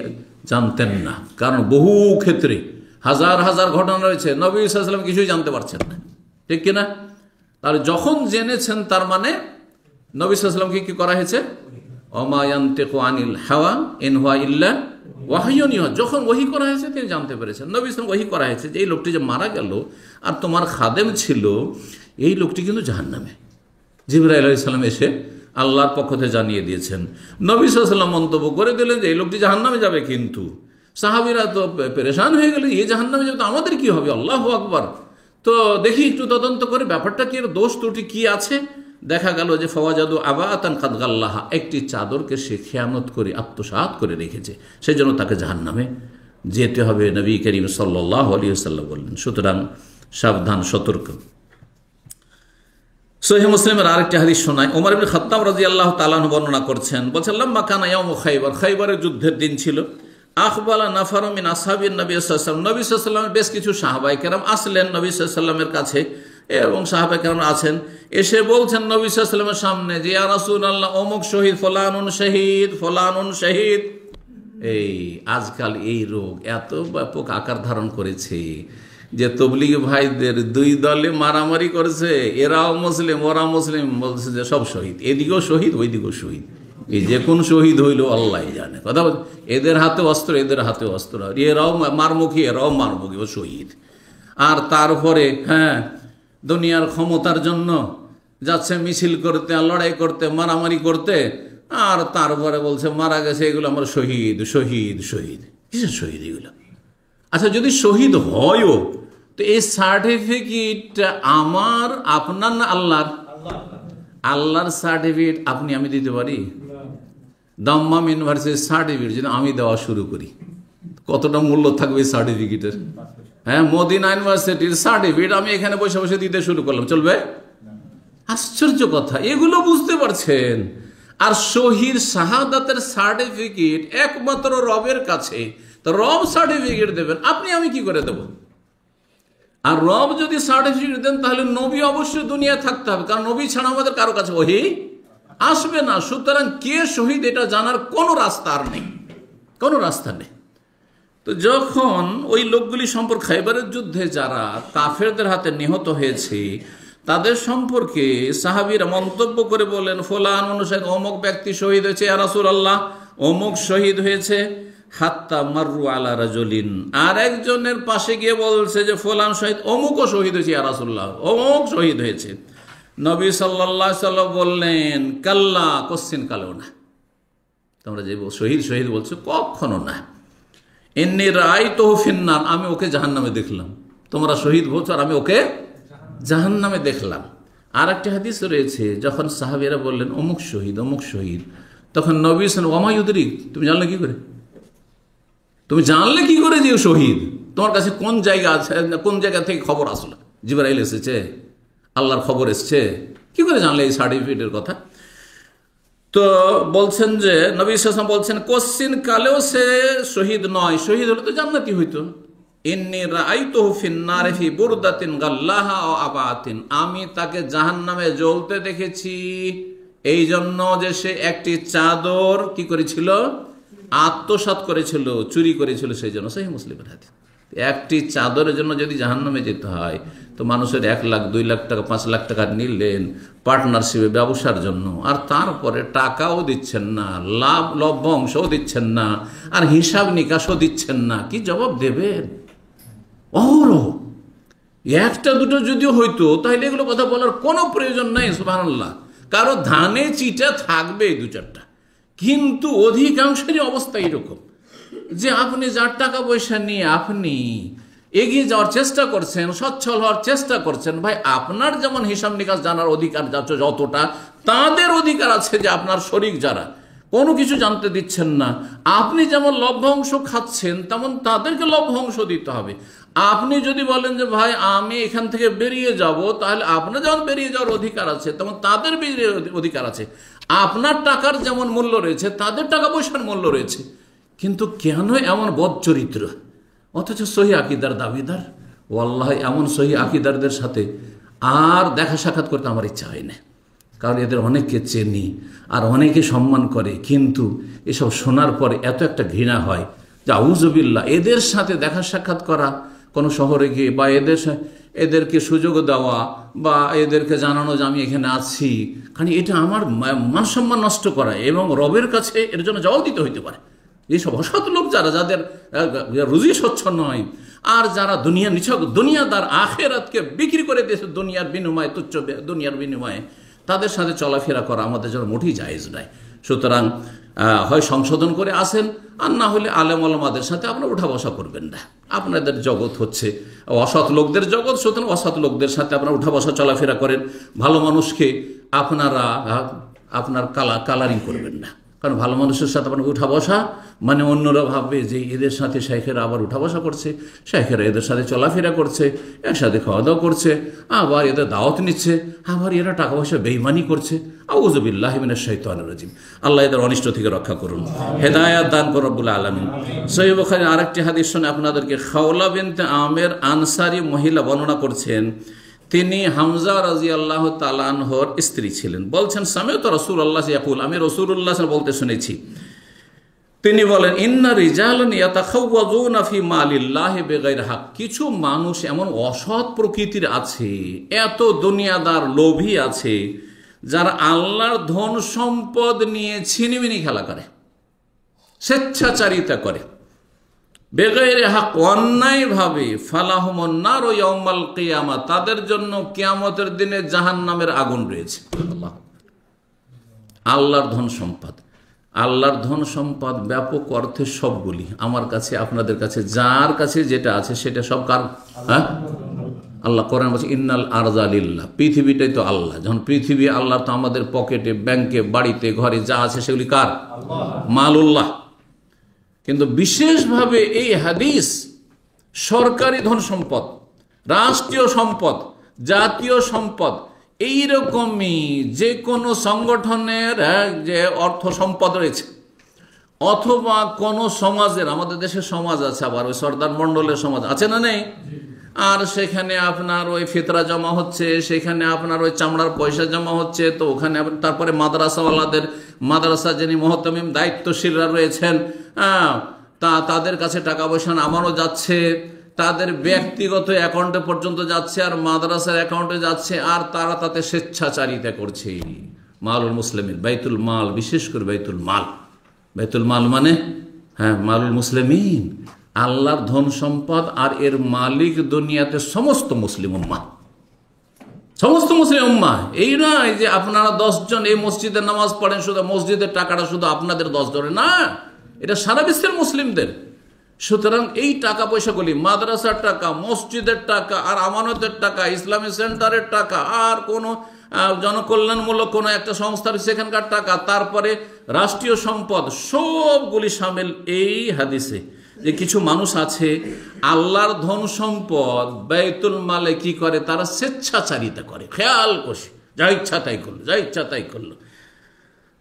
A: জানতেন না, কারণ বহু ক্ষেত্রে হাজার হাজার ঘটনা রয়েছে, নবী সাল্লাল্লাহু আলাইহি ওয়াসাল্লাম কিছুই জানতে পারছেন না, ঠিক কিনা? তাহলে যখন জেনেছেন, তার মানে নবী সাল্লাল্লাহু আলাইহি ওয়াসাল্লামকে কি করা হয়েছে? ওমা ইয়ানতিকু আনিল হাওয়া ইন হুয়া ইল্লা ওয়াহয়ুন ইউহা, যখন ওহী করা হয়েছে তিনি জানতে পেরেছেন। নবী সাল্লাল্লাহু আলাইহি ওয়াসাল্লাম ওহী করা হয়েছে যে এই লোকটি যে মারা গেল আর তোমার খাদেম ছিল, এই লোকটি কিন্তু জাহান্নামে। জিবরাইল আলাইহিস সালাম এসে আল্লাহর পক্ষ থেকে জানিয়ে দিয়েছেন। নবী সাল্লাল্লাহু আলাইহি ওয়াসাল্লাম মন্তব্য করে দিলেন যে এই লোকটি জাহান্নামে যাবে। কিন্তু সাহাবীরা তো পেরেশান হয়ে গেলেন, এই জাহান্নামে যাবে তো আমাদের কি হবে? আল্লাহু আকবার। তো দেখি একটু তদন্ত করে ব্যাপারটা কি, দোষ ত্রুটি কি আছে। দেখা গেল যে ফাওয়াজাদু আবাতান কাদ গাল্লাহা, একটি চাদরকে সে খেয়ানত করে আত্মসাৎ করে রেখেছে, সেই জন্য তাকে জাহান্নামে যেতে হবে। নবী করিম সাল্লাল্লাহু আলাইহি ওয়াসাল্লাম বললেন। সুতরাং সাবধান, সতর্ক। সহিহ মুসলিমের আরেকটি হাদিস শোনায়, ওমর ইবনে খাত্তাব রাদিয়াল্লাহু তাআলা আনহু বর্ণনা করছেন, বলছেন লাম্মা কানা ইয়াউমু খাইবার, খাইবারের যুদ্ধের দিন ছিল। আখবালা নাফারু মিন আসহাবিন নবী সাল্লাল্লাহু আলাইহি ওয়াসাল্লাম, নবী সাল্লাল্লাহু আলাইহি ওয়াসাল্লামের বেশ কিছু সাহাবায়ে কেরাম আসলেন নবী সাল্লাল্লাহু আলাইহি ওয়াসাল্লামের কাছে, এবং সাহাবায়ে কেরাম আছেন। এসে বলছেন নবী সাল্লাল্লাহু আলাইহি ওয়াসাল্লামের সামনে যে ইয়া রাসূলুল্লাহ, অমুক শহীদ, ফলানুন শহীদ, ফলানুন শহীদ। এই আজকাল এই রোগ এত ব্যাপক আকার ধারণ করেছে যে তবলিগি ভাইদের দুই দলে মারামারি করেছে, এরাও মুসলিম ওরা মুসলিম, বলছে যে সব শহীদ, এদিকেও শহীদ ওইদিকেও শহীদ। এই যে কোন শহীদ হইল আল্লাহ জানে। কথা বল, এদের হাতে অস্ত্র এদের হাতে অস্ত্র, এরাও মারমুখী এরাও মারমুখী, ও শহীদ। আর তারপরে দুনিয়ার ক্ষমতার জন্য যাচ্ছে মিছিল করতে, লড়াই করতে, মারামারি করতে, আর তারপরে বলছে মারা গেছে এগুলো আমার শহীদ শহীদ শহীদ। কিসের শহীদ এগুলো? আচ্ছা, যদি শহীদ হয়ও তো এই সার্টিফিকেট আমার, আপনার না আল্লাহর? আল্লাহর সার্টিফিকেট আপনি আমি দিতে পারি? দাম্মাম ইউনিভার্সিটির সার্টিফিকেট যদি আমি দেওয়া শুরু করি, কতটা মূল্য থাকবে এই সার্টিফিকেটের? মদিনা ইউনিভার্সিটির সার্টিফিকেট আমি এখানে বসে বসে দিতে শুরু করলাম, চলবে? আশ্চর্য কথা, এগুলো বুঝতে পারছেন? আর শহীদ শাহাদাতের সার্টিফিকেট একমাত্র রবের কাছে, তো রব সার্টিফিকেট দেবেন, আপনি আমি কি করে দেব? আর রব যদি সার্টিফিকেট দেন তাহলে নবী অবশ্যই দুনিয়ায় থাকতে হবে, কারণ নবী ছাড়া আমাদের কারো কাছে ওহী আসবে না। সুতরাং কে শহীদ এটা জানার কোনো রাস্তা আর নেই, কোনো রাস্তা নেই। তো যখন ওই লোকগুলি সম্পর্কে, খাইবারের যুদ্ধে যারা কাফেরদের হাতে নিহত হয়েছে তাদের সম্পর্কে সাহাবীরা মন্তব্য করে বলেন, ফলান অনুসারে অমুক ব্যক্তি শহীদ হয়েছে ইয়া রাসূলুল্লাহ, অমুক শহীদ হয়েছে। হাত্তা মাররু আলা রাজুলিন, আর একজনের পাশে গিয়ে বলছে যে ফলান শহীদ, অমুকও শহীদ হয়েছে ইয়া রাসূলুল্লাহ, অমুক শহীদ হয়েছে। নবী সাল্লাল্লাহু আলাইহি ওয়াসাল্লাম বললেন, কাল্লা, কোশ্চিন কালেও না, তোমরা যে শহীদ শহীদ বলছো কখনো না। ইন্নী রাআইতুহু ফিন্নার, আমি ওকে জাহান্নামে দেখলাম। তোমরা শহীদ বলছো আর আমি ওকে জাহান্নামে দেখলাম। আর একটা হাদিস রয়েছে, যখন সাহাবীরা বললেন অমুক শহীদ অমুক শহীদ, তখন নবী সাল্লাল্লাহু আলাইহি ওয়াসাল্লাম, ওমা ইউদরিক, তুমি জানলে কি করে? তুমি জানলে কি করে যে শহীদ? তোমার কাছে কোন জায়গা আছে, কোন জায়গা থেকে খবর আসলো? জিবরাইল এসেছে, আল্লাহর খবর এসছে, কি করে জানলে এই সার্টিফিকেটের কথা? তো বলছেন যে নবী সাল্লাল্লাহু আলাইহি ওয়াসাল্লাম বলছেন, কোশ্চিন কালেও সে শহীদ নয়, শহীদ হলে তো জান্নাতি হইতো। ইন্নী রাআইতুহু ফিন্নারি ফি বুরদাতিন গাল্লাহা ওয়া আবাতিন, আমি তাকে জাহান্নামে জ্বলতে দেখেছি এই জন্য যে সে একটি চাদর কি করেছিল, আত্মসাৎ করেছিল, চুরি করেছিল, সেই জন্য। সহিহ মুসলিমের হাদিস। একটি চাদরের জন্য যদি জাহান্নামে যেতে হয় তো মানুষের 1 লাখ 2 লাখ টাকা 5 লাখ টাকা নিলেন পার্টনারশিপে ব্যবসার জন্য, আর তারপরে টাকাও দিচ্ছেন না, লভ্যাংশও দিচ্ছেন না, আর হিসাব নিকাশও দিচ্ছেন না, কি জবাব দেবেন? একটা দুটো যদিও হইতো তাহলে এগুলো কথা বলার কোনো প্রয়োজন নাই, সুবহানাল্লাহ। কারো ধানে চিটা থাকবে 2-4টা, কিন্তু অধিকাংশেরই অবস্থা এরকম যে আপনি যার টাকা পয়সা নিয়ে আপনি এগিয়ে যাওয়ার চেষ্টা করছেন, সচ্ছল হওয়ার চেষ্টা করছেন, ভাই আপনার যেমন হিসাব নিকাশ জানার অধিকার যতটা, তাদের অধিকার আছে যে আপনার শরীক যারা কোনো কিছু জানতে দিচ্ছেন না, আপনি যেমন লভ্যাংশ খাচ্ছেন তেমন তাদেরকে লভ্যাংশ দিতে হবে। আপনি যদি বলেন যে ভাই আমি এখান থেকে বেরিয়ে যাব, তাহলে আপনার যেমন বেরিয়ে যাওয়ার অধিকার আছে তেমন তাদের বেরিয়ে অধিকার আছে। আপনার টাকার যেমন মূল্য রয়েছে তাদের টাকা পয়সার মূল্য রয়েছে। কিন্তু কেন এমন বদ চরিত্র, অথচ সহি আকীদার দাবিদার? ওয়াল্লাহি এমন সহি আকীদারদের সাথে আর দেখা সাক্ষাৎ করতে আমার ইচ্ছা হয় না, কারণ এদের অনেককে চেনি আর অনেকে সম্মান করে, কিন্তু এসব শোনার পরে এত একটা ঘৃণা হয় যে আউযুবিল্লাহ, এদের সাথে দেখা সাক্ষাৎ করা কোনো শহরে গিয়ে, বা এদেরকে সুযোগ দেওয়া, বা এদেরকে জানানো যে আমি এখানে আছি, কারণ এটা আমার মান সম্মান নষ্ট করা, এবং রবের কাছে এর জন্য জবাব দিতে হইতে পারে। এইসব অসৎ লোক যারা, যাদের রুজি স্বচ্ছ নয়, আর যারা দুনিয়াদার আখেরাতকে বিক্রি করে দিয়েছে দুনিয়ার বিনিময়ে, তুচ্ছ দুনিয়ার বিনিময়ে, তাদের সাথে চলাফেরা করা আমাদের জন্য মোটেই জায়েজ নয়। সুতরাং হয় সংশোধন করে আসেন, আর না হলে আলেম ওলামাদের সাথে আপনারা উঠা বসা করবেন না। আপনাদের জগৎ হচ্ছে অসৎ লোকদের জগৎ, সুতরাং অসৎ লোকদের সাথে আপনারা উঠা বসা চলাফেরা করেন। ভালো মানুষকে আপনার কালারিং করবেন না, কারণ ভালো মানুষের সাথে আপনার উঠা বসা মানে অন্যরা ভাববে যে এদের সাথে শাইখেরা আবার উঠা বসা করছে, শাইখেরা এদের সাথে চলাফেরা করছে, একসাথে খাওয়া দাওয়া করছে, আবার এদের দাওয়াত নিচ্ছে, আবার এরা টাকা পয়সা বেইমানি করছে। আউযু বিল্লাহি মিনাশ শাইতানির রাজিম। আল্লাহ এদের অনিষ্ট থেকে রক্ষা করুন, হেদায়েত দান করুন রব্বুল আলামিন। সহিহ বুখারীর আরেকটি হাদিস শুনে আপনাদেরকে খাওলা বিনতে আমের আনসারী মহিলা বর্ণনা করছেন। তিনি হামজা রাদিয়াল্লাহু তাআলা আনহুর স্ত্রী ছিলেন। বলছেন সামি'তু রাসূলুল্লাহ ইয়াকুল, আমি রাসূলুল্লাহ বলতে শুনেছি। তিনি বলেন ইন্না রিজালান ইয়াতাখাওয়াজুনা ফি মালিল্লাহি বিগাইরি হক, কিছু মানুষ এমন অসৎ প্রকৃতির আছে, এত দুনিয়াদার লোভী আছে, যারা আল্লাহর ধন সম্পদ নিয়ে ছিনিমিনি খেলা করে, স্বেচ্ছাচারিতা করে, বেগাইরে হক অন্যায়ভাবে, ফালাহুমুন নার ইয়াউমাল কিয়ামা, তাদের জন্য কিয়ামতের দিনে জাহান্নামের আগুন রয়েছে। আল্লাহর ধন সম্পদ, আল্লাহর ধন সম্পদ ব্যাপক অর্থে সবগুলি আমার কাছে আপনাদের কাছে যার কাছে যেটা আছে সেটা সব কার? হ্যাঁ, আল্লাহ কোরআন বলছে ইন্নাল আরযা লিল্লাহ, পৃথিবীটাই তো আল্লাহ। যখন পৃথিবী আল্লাহ, তো আমাদের পকেটে, ব্যাংকে, বাড়িতে, ঘরে যা আছে সেগুলি কার? মালুল্লাহ। কিন্তু বিশেষভাবে এই হাদিস সরকারি ধন সম্পদ, রাষ্ট্রীয় সম্পদ, জাতীয় সম্পদ, এইরকমই যে কোনো সংগঠনের যে অর্থ সম্পদ রয়েছে, অথবা কোনো সমাজের, আমাদের দেশের সমাজ আছে, আবার ওই সর্দার মণ্ডলের সমাজ আছে না নেই, আর সেখানে আপনার ওই ফিতরা জমা হচ্ছে, সেখানে আপনার ওই চামড়ার পয়সা জমা হচ্ছে, তো ওখানে তারপরে মাদ্রাসাওয়ালাদের, মাদ্রাসা যিনি মহতামিম দায়িত্বশীলরা রয়েছেন, তাদের কাছে টাকা পয়সা নামানো যাচ্ছে, তাদের ব্যক্তিগত অ্যাকাউন্টে পর্যন্ত যাচ্ছে, আর মাদ্রাসার অ্যাকাউন্টে যাচ্ছে, আর তারা তাতে স্বেচ্ছাচারিতা করছে। মালুল মুসলিমিন, বাইতুল মাল, বিশেষ করে বাইতুল মাল। বাইতুল মাল মানে মালুল মুসলিমিন, আল্লাহর ধন সম্পদ, আর এর মালিক দুনিয়াতে সমস্ত মুসলিম উম্মাহ, সমস্ত মুসলিম উম্মাহ। এই নয় যে আপনারা 10 জন এই মসজিদে নামাজ পড়েন, শুধু মসজিদের টাকাটা শুধু আপনাদের 10 জনের না, এটা সারা বিশ্বের মুসলিমদের। সুতরাং এই টাকা পয়সাগুলি, মাদ্রাসার টাকা, মসজিদের টাকা, আর আমানতের টাকা, ইসলামী সেন্টারের টাকা, আর কোনো জনকল্যাণমূলক কোনো একটা সংস্থার সেখানকার টাকা, তারপরে রাষ্ট্রীয় সম্পদ, সবগুলি সামিল এই হাদিসে। যে কিছু মানুষ আছে আল্লাহর ধন সম্পদ বাইতুল মালে কি করে, তারা স্বেচ্ছাচারিতা করে, খেয়াল কষে, যা ইচ্ছা তাই করলো, যা ইচ্ছা তাই করলো,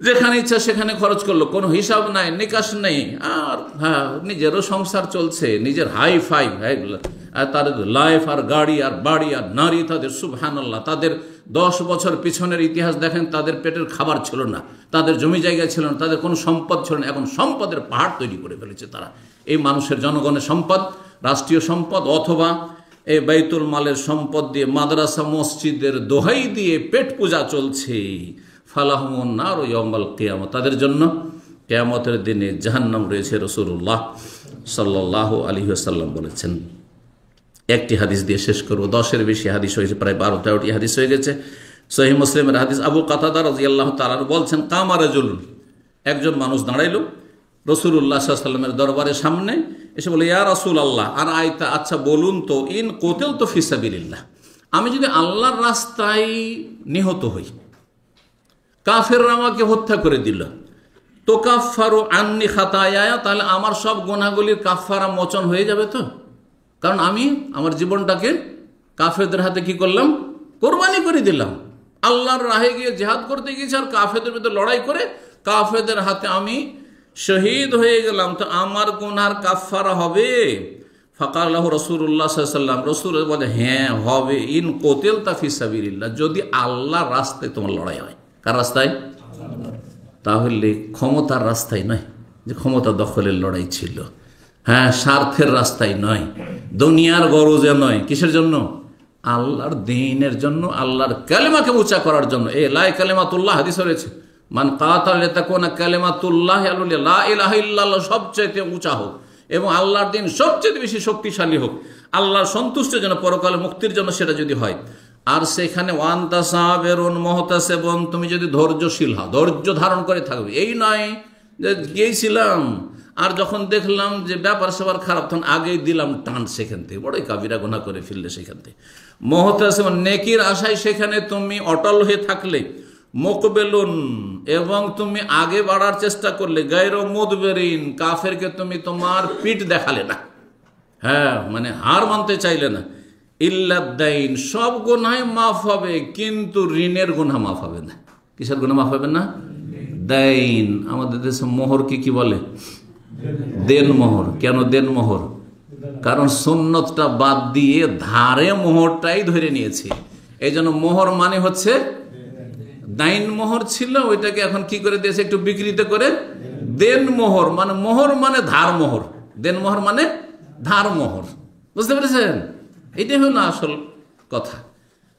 A: যেখানে ইচ্ছা সেখানে খরচ করলো, কোনো হিসাব নাই, নিকাশ নেই, আর নিজেরও সংসার চলছে, নিজের হাই ফাই, তার লাইফ, আর গাড়ি, আর বাড়ি, আর নারী, তাদের সুবহানাল্লাহ, তাদের 10 বছর পিছনের ইতিহাস দেখেন, তাদের পেটের খাবার ছিল না, তাদের জমি জায়গা ছিল না, তাদের কোনো সম্পদ ছিল না, এখন সম্পদের পাহাড় তৈরি করে ফেলেছে তারা। এই মানুষের জনগণের সম্পদ, রাষ্ট্রীয় সম্পদ, অথবা এই বাইতুল মালের সম্পদ দিয়ে, মাদ্রাসা মসজিদের দোহাই দিয়ে পেট পূজা চলছে। ফালাহুমুন নার ইয়াউমাল কিয়ামা, তাদের জন্য কিয়ামতের দিনে জাহান্নাম রয়েছে। রাসূলুল্লাহ সাল্লাল্লাহু আলাইহি ওয়াসাল্লাম বলেছেন। একটি হাদিস দিয়ে শেষ করব, 10-এর বেশি হাদিস হয়েছে, প্রায় 12-13টি হাদিস হয়ে গেছে। সহিহ মুসলিমের হাদিস, আবু কাতাদা রাদিয়াল্লাহু তাআলা বলছেন, কামা রাজুলুন, একজন মানুষ দাঁড়াইল রাসূলুল্লাহ সাল্লাল্লাহু আলাইহি ওয়াসাল্লামের দরবারের সামনে, এসে বলে, ইয়া রাসূলুল্লাহ, আর আইতা, আচ্ছা বলুন তো, ইন কুতিলতু ফি সাবিলিল্লাহ, আমি যদি আল্লাহর রাস্তায় নিহত হই, কাফেররা আমাকে হত্যা করে দিল, তো কাফফারু আন্নি খাতায়া, তাহলে আমার সব গুনাহগুলির কাফফারা মোচন হয়ে যাবে তো? কারণ আমি আমার জীবনটাকে কাফেরদের হাতে কি করলাম? কোরবানি করে দিলাম। আল্লাহর রাহে গিয়ে জিহাদ করতে গিয়েছি, আর কাফেরদের বিরুদ্ধে লড়াই করে কাফেরদের হাতে আমি শহীদ হয়ে গেলাম, তো আমার গুনার কাফফারা হবে? ফাকালাহু রাসূলুল্লাহ সাল্লাল্লাহু আলাইহি ওয়াসাল্লাম, রাসূল বলে, হ্যাঁ হবে, ইন কুতিলতা ফি সাবিলিল্লাহ, যদি আল্লাহর রাস্তায় তোমার লড়াই হয়। কার রাস্তায়? তাহলে ক্ষমতার রাস্তায় নয়, যে ক্ষমতা দখলের লড়াই ছিল, স্বার্থের রাস্তায় নয়, দুনিয়ার গরজে নয়, কিসের জন্য? আল্লাহর দ্বীনের জন্য, আল্লাহর কালেমাকে উঁচা করার জন্য। এই লা কালিমাতুল্লাহ হাদিস রয়েছে, মান কাতাল লিতাকুনা কালিমাতুল্লাহ আল-উলিয়া, লা ইলাহা ইল্লাল্লাহ সবচেয়ে উঁচা হোক, এবং আল্লাহর দ্বীন সবচেয়ে বেশি শক্তিশালী হোক, আল্লাহর সন্তুষ্টির জন্য, পরকালে মুক্তির জন্য, সেটা যদি হয়। আর সেখানে ওয়ান্তা সাবেরুন মুহতাসিবুন, তুমি যদি ধৈর্যশীল হও, ধৈর্য ধারণ করে থাকবে, এই নয় যে গিয়েছিলাম আর যখন দেখলাম যে ব্যাপার সবার খারাপ, তখন আগেই দিলাম টান, সেখান থেকে বড়ই কাবিরা গুনাহ করে ফেললে। সেখান থেকে মুহতাসিব নেকির আশায় সেখানে তুমি অটল হয়ে থাকলে, মুকবিলুন এবং তুমি আগে বাড়ার চেষ্টা করলে, গায়রু মুদবিরিন কাফেরকে তুমি তোমার পিঠ দেখালে না, হ্যাঁ মানে হার মানতে চাইলে না। ইল্লাদ্দাইন সব গুনাহ মাফ হবে, কিন্তু ঋণের গুনাহ মাফ হবে না। কিসের গুনাহ মাফ হবে না? দাইন। আমাদের দেশে মোহরকে কি বলে? দেন মোহর। কেন দেন মোহর? কারণ সুন্নতটা বাদ দিয়ে ধারে মোহরটাই ধরে নিয়েছে। এই জন্য মোহর মানে হচ্ছে দাইন মোহর ছিল, ওইটাকে এখন কি করে দিয়েছে একটু বিকৃত করে দেন মোহর, মানে মোহর মানে ধার মোহর, দেন মোহর মানে ধার মোহর। বুঝতে পেরেছেন? এটাই হলো আসল কথা।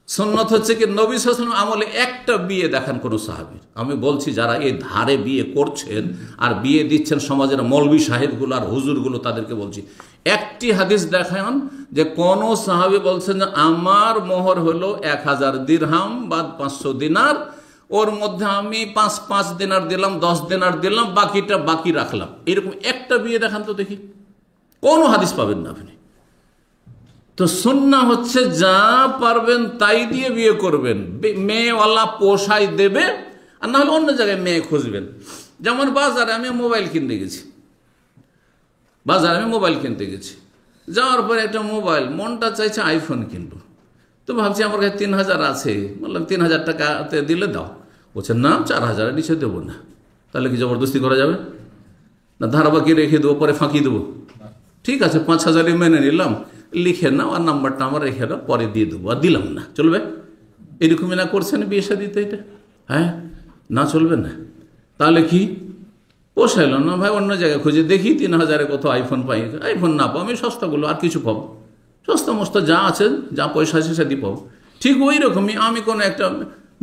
A: সুন্নত হচ্ছে কি নবী সাল্লাল্লাহু আলাইহি ওয়াসাল্লাম আমলে একটা বিয়ে দেখান কোন সাহাবীর। আমি বলছি যারা এই ধারে বিয়ে করছেন আর বিয়ে দিচ্ছেন সমাজের মৌলবী সাহেবগুলো আর হুজুরগুলো, তাদেরকে বলছি একটি হাদিস দেখান যে কোন সাহাবী বলছেন যে আমার মোহর হলো 1000 দিরহাম বা 500 দিনার, ওর মধ্যে আমি 5 দিনার দিলাম, 10 দিনার দিলাম, বাকিটা বাকি রাখলাম। এরকম একটা বিয়ে দেখান তো দেখি, কোনো হাদিস পাবেন না আপনি। তো সুন্নাহ হচ্ছে যা পারবেন তাই দিয়ে বিয়ে করবেন, মেয়েওয়ালা পোষাই দেবে, আর না হলে অন্য জায়গায় মেয়ে খুঁজবেন। যেমন বাজারে আমি মোবাইল কিনতে গেছি, যাওয়ার পরে একটা মোবাইল, মনটা চাইছে আইফোন কিনবো, তো ভাবছি আমার কাছে 3000 আছে, বললাম 3000 টাকাতে দিলে দাও। বলছে না 4000 নিচে দেবো না। তাহলে কি জবরদস্তি করা যাবে? না ধারা বাকি রেখে দেবো, পরে ফাঁকি দেবো? ঠিক আছে 5000 মেনে নিলাম, লিখে নাও আর নাম্বারটা আমার রেখে দাও, পরে দিয়ে দেবো, আর দিলাম না। চলবে? এরকমই না করছেন বিয়ে শাদীতে এটা? হ্যাঁ না, চলবে না। তাহলে কি পোষাইল না ভাই, অন্য জায়গায় খুঁজে দেখি 3000-এ কোথাও আইফোন পাই। আইফোন না পাবো, আমি সস্তাগুলো আর কিছু পাবো, সস্তা মস্ত যা আছে, যা পয়সা আছে সেটি পাবো। ঠিক ওই রকমই আমি কোনো একটা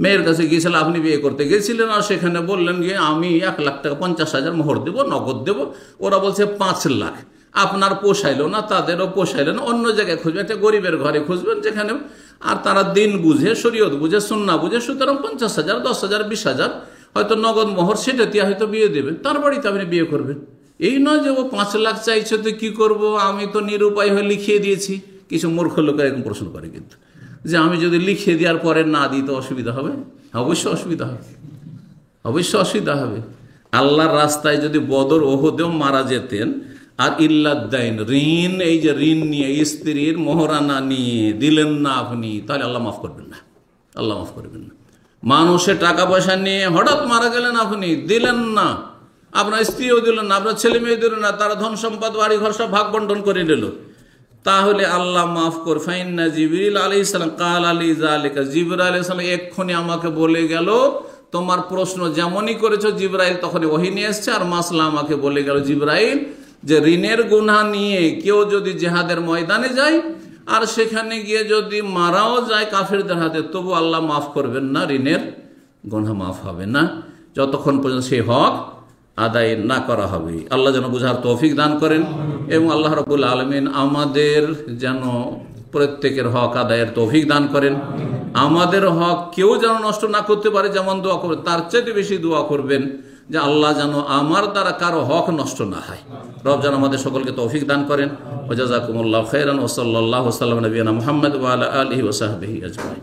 A: মেয়ের কাছে গিয়েছিলাম, আপনি বিয়ে করতে গিয়েছিলেন, আর সেখানে বললেন গিয়ে আমি 1 লাখ টাকা 50,000 মোহর দেবো, নগদ দেবো। ওরা বলছে 5 লাখ। আপনার পোষাইলো না, তাদেরও পোষাইলো না, অন্য জায়গায় খুঁজবেন, একটা গরিবের ঘরে খুঁজবেন যেখানে, আর তারা দিন বুঝে, শরীয়ত বুঝে, সুন্নাহ বুঝে, সুতরাং 50,000, 10,000, 20,000 হয়তো নগদ মোহর, সেটা দিয়ে হয়তো বিয়ে দেবে, তার বাড়িতে আপনি বিয়ে করবেন। এই নয় যে ও 5 লাখ চাইছে তো কি করব, আমি তো নিরুপায় হয়ে লিখিয়ে দিয়েছি। কিছু মূর্খ লোক এরকম প্রশ্ন করে কিন্তু, যে আমি যদি লিখিয়ে দেওয়ার পরে না দিই তো অসুবিধা হবে? অবশ্যই অসুবিধা হবে, অবশ্যই অসুবিধা হবে। আল্লাহর রাস্তায় যদি বদর ওহুদেও মারা যেতেন, আর ইল্লাদ্দাইন ঋণ, এই যে ঋণ নিয়ে স্ত্রীর মোহরানা নিয়ে দিলেন না আপনি, তাহলে আল্লাহ মাফ করবেন না, আল্লাহ মাফ করবেন না। মানুষের টাকা পয়সা নিয়ে হঠাৎ মারা গেলেন, আপনি দিলেন না, আপনার স্ত্রীও দিলেন না, আপনার ছেলে মেয়ে দিলেন না, তারা ধন সম্পদ বাড়ি ঘর সব ভাগ বন্টন করে নিল, তাহলে আল্লাহ মাফ কর। ফাইন্না জিবরিল আলাইহিস সালাম কাল আলী যালিকা, জিবরাইল আলাইহিস সালাম এক্ষুনি আমাকে বলে গেল তোমার প্রশ্ন যেমনই করেছো, জিবরাইল তখন ওহী নিয়ে এসছে, আর মাসলা আমাকে বলে গেল জিবরাইল যে ঋণের গুনাহ নিয়ে কেউ যদি জিহাদের ময়দানে যায় আর সেখানে গিয়ে যদি মারাও যায় কাফেরদের হাতে, তবু আল্লাহ মাফ করবেন না, ঋণের গুনাহ মাফ হবে না যতক্ষণ পর্যন্ত সেই হক আদায় না করা হবে। আল্লাহ যেন বুঝার তৌফিক দান করেন, এবং আল্লাহ রাব্বুল আলামিন আমাদের যেন প্রত্যেকের হক আদায়ের তৌফিক দান করেন। আমাদের হক কেউ যেন নষ্ট না করতে পারে, যেমন দোয়া করবেন, তার চাইতে বেশি দোয়া করবেন যে আল্লাহ যেন আমার দ্বারা কারো হক নষ্ট না হয়। রব যেন আমাদের সকলকে তৌফিক দান করেন। ওয়া জাযাকুমুল্লাহু খাইরান ওয়া সাল্লাল্লাহু আলা নবিয়িনা মুহাম্মদ ওয়া আলা আলিহি ওয়া সাহবিহি আজমাইন।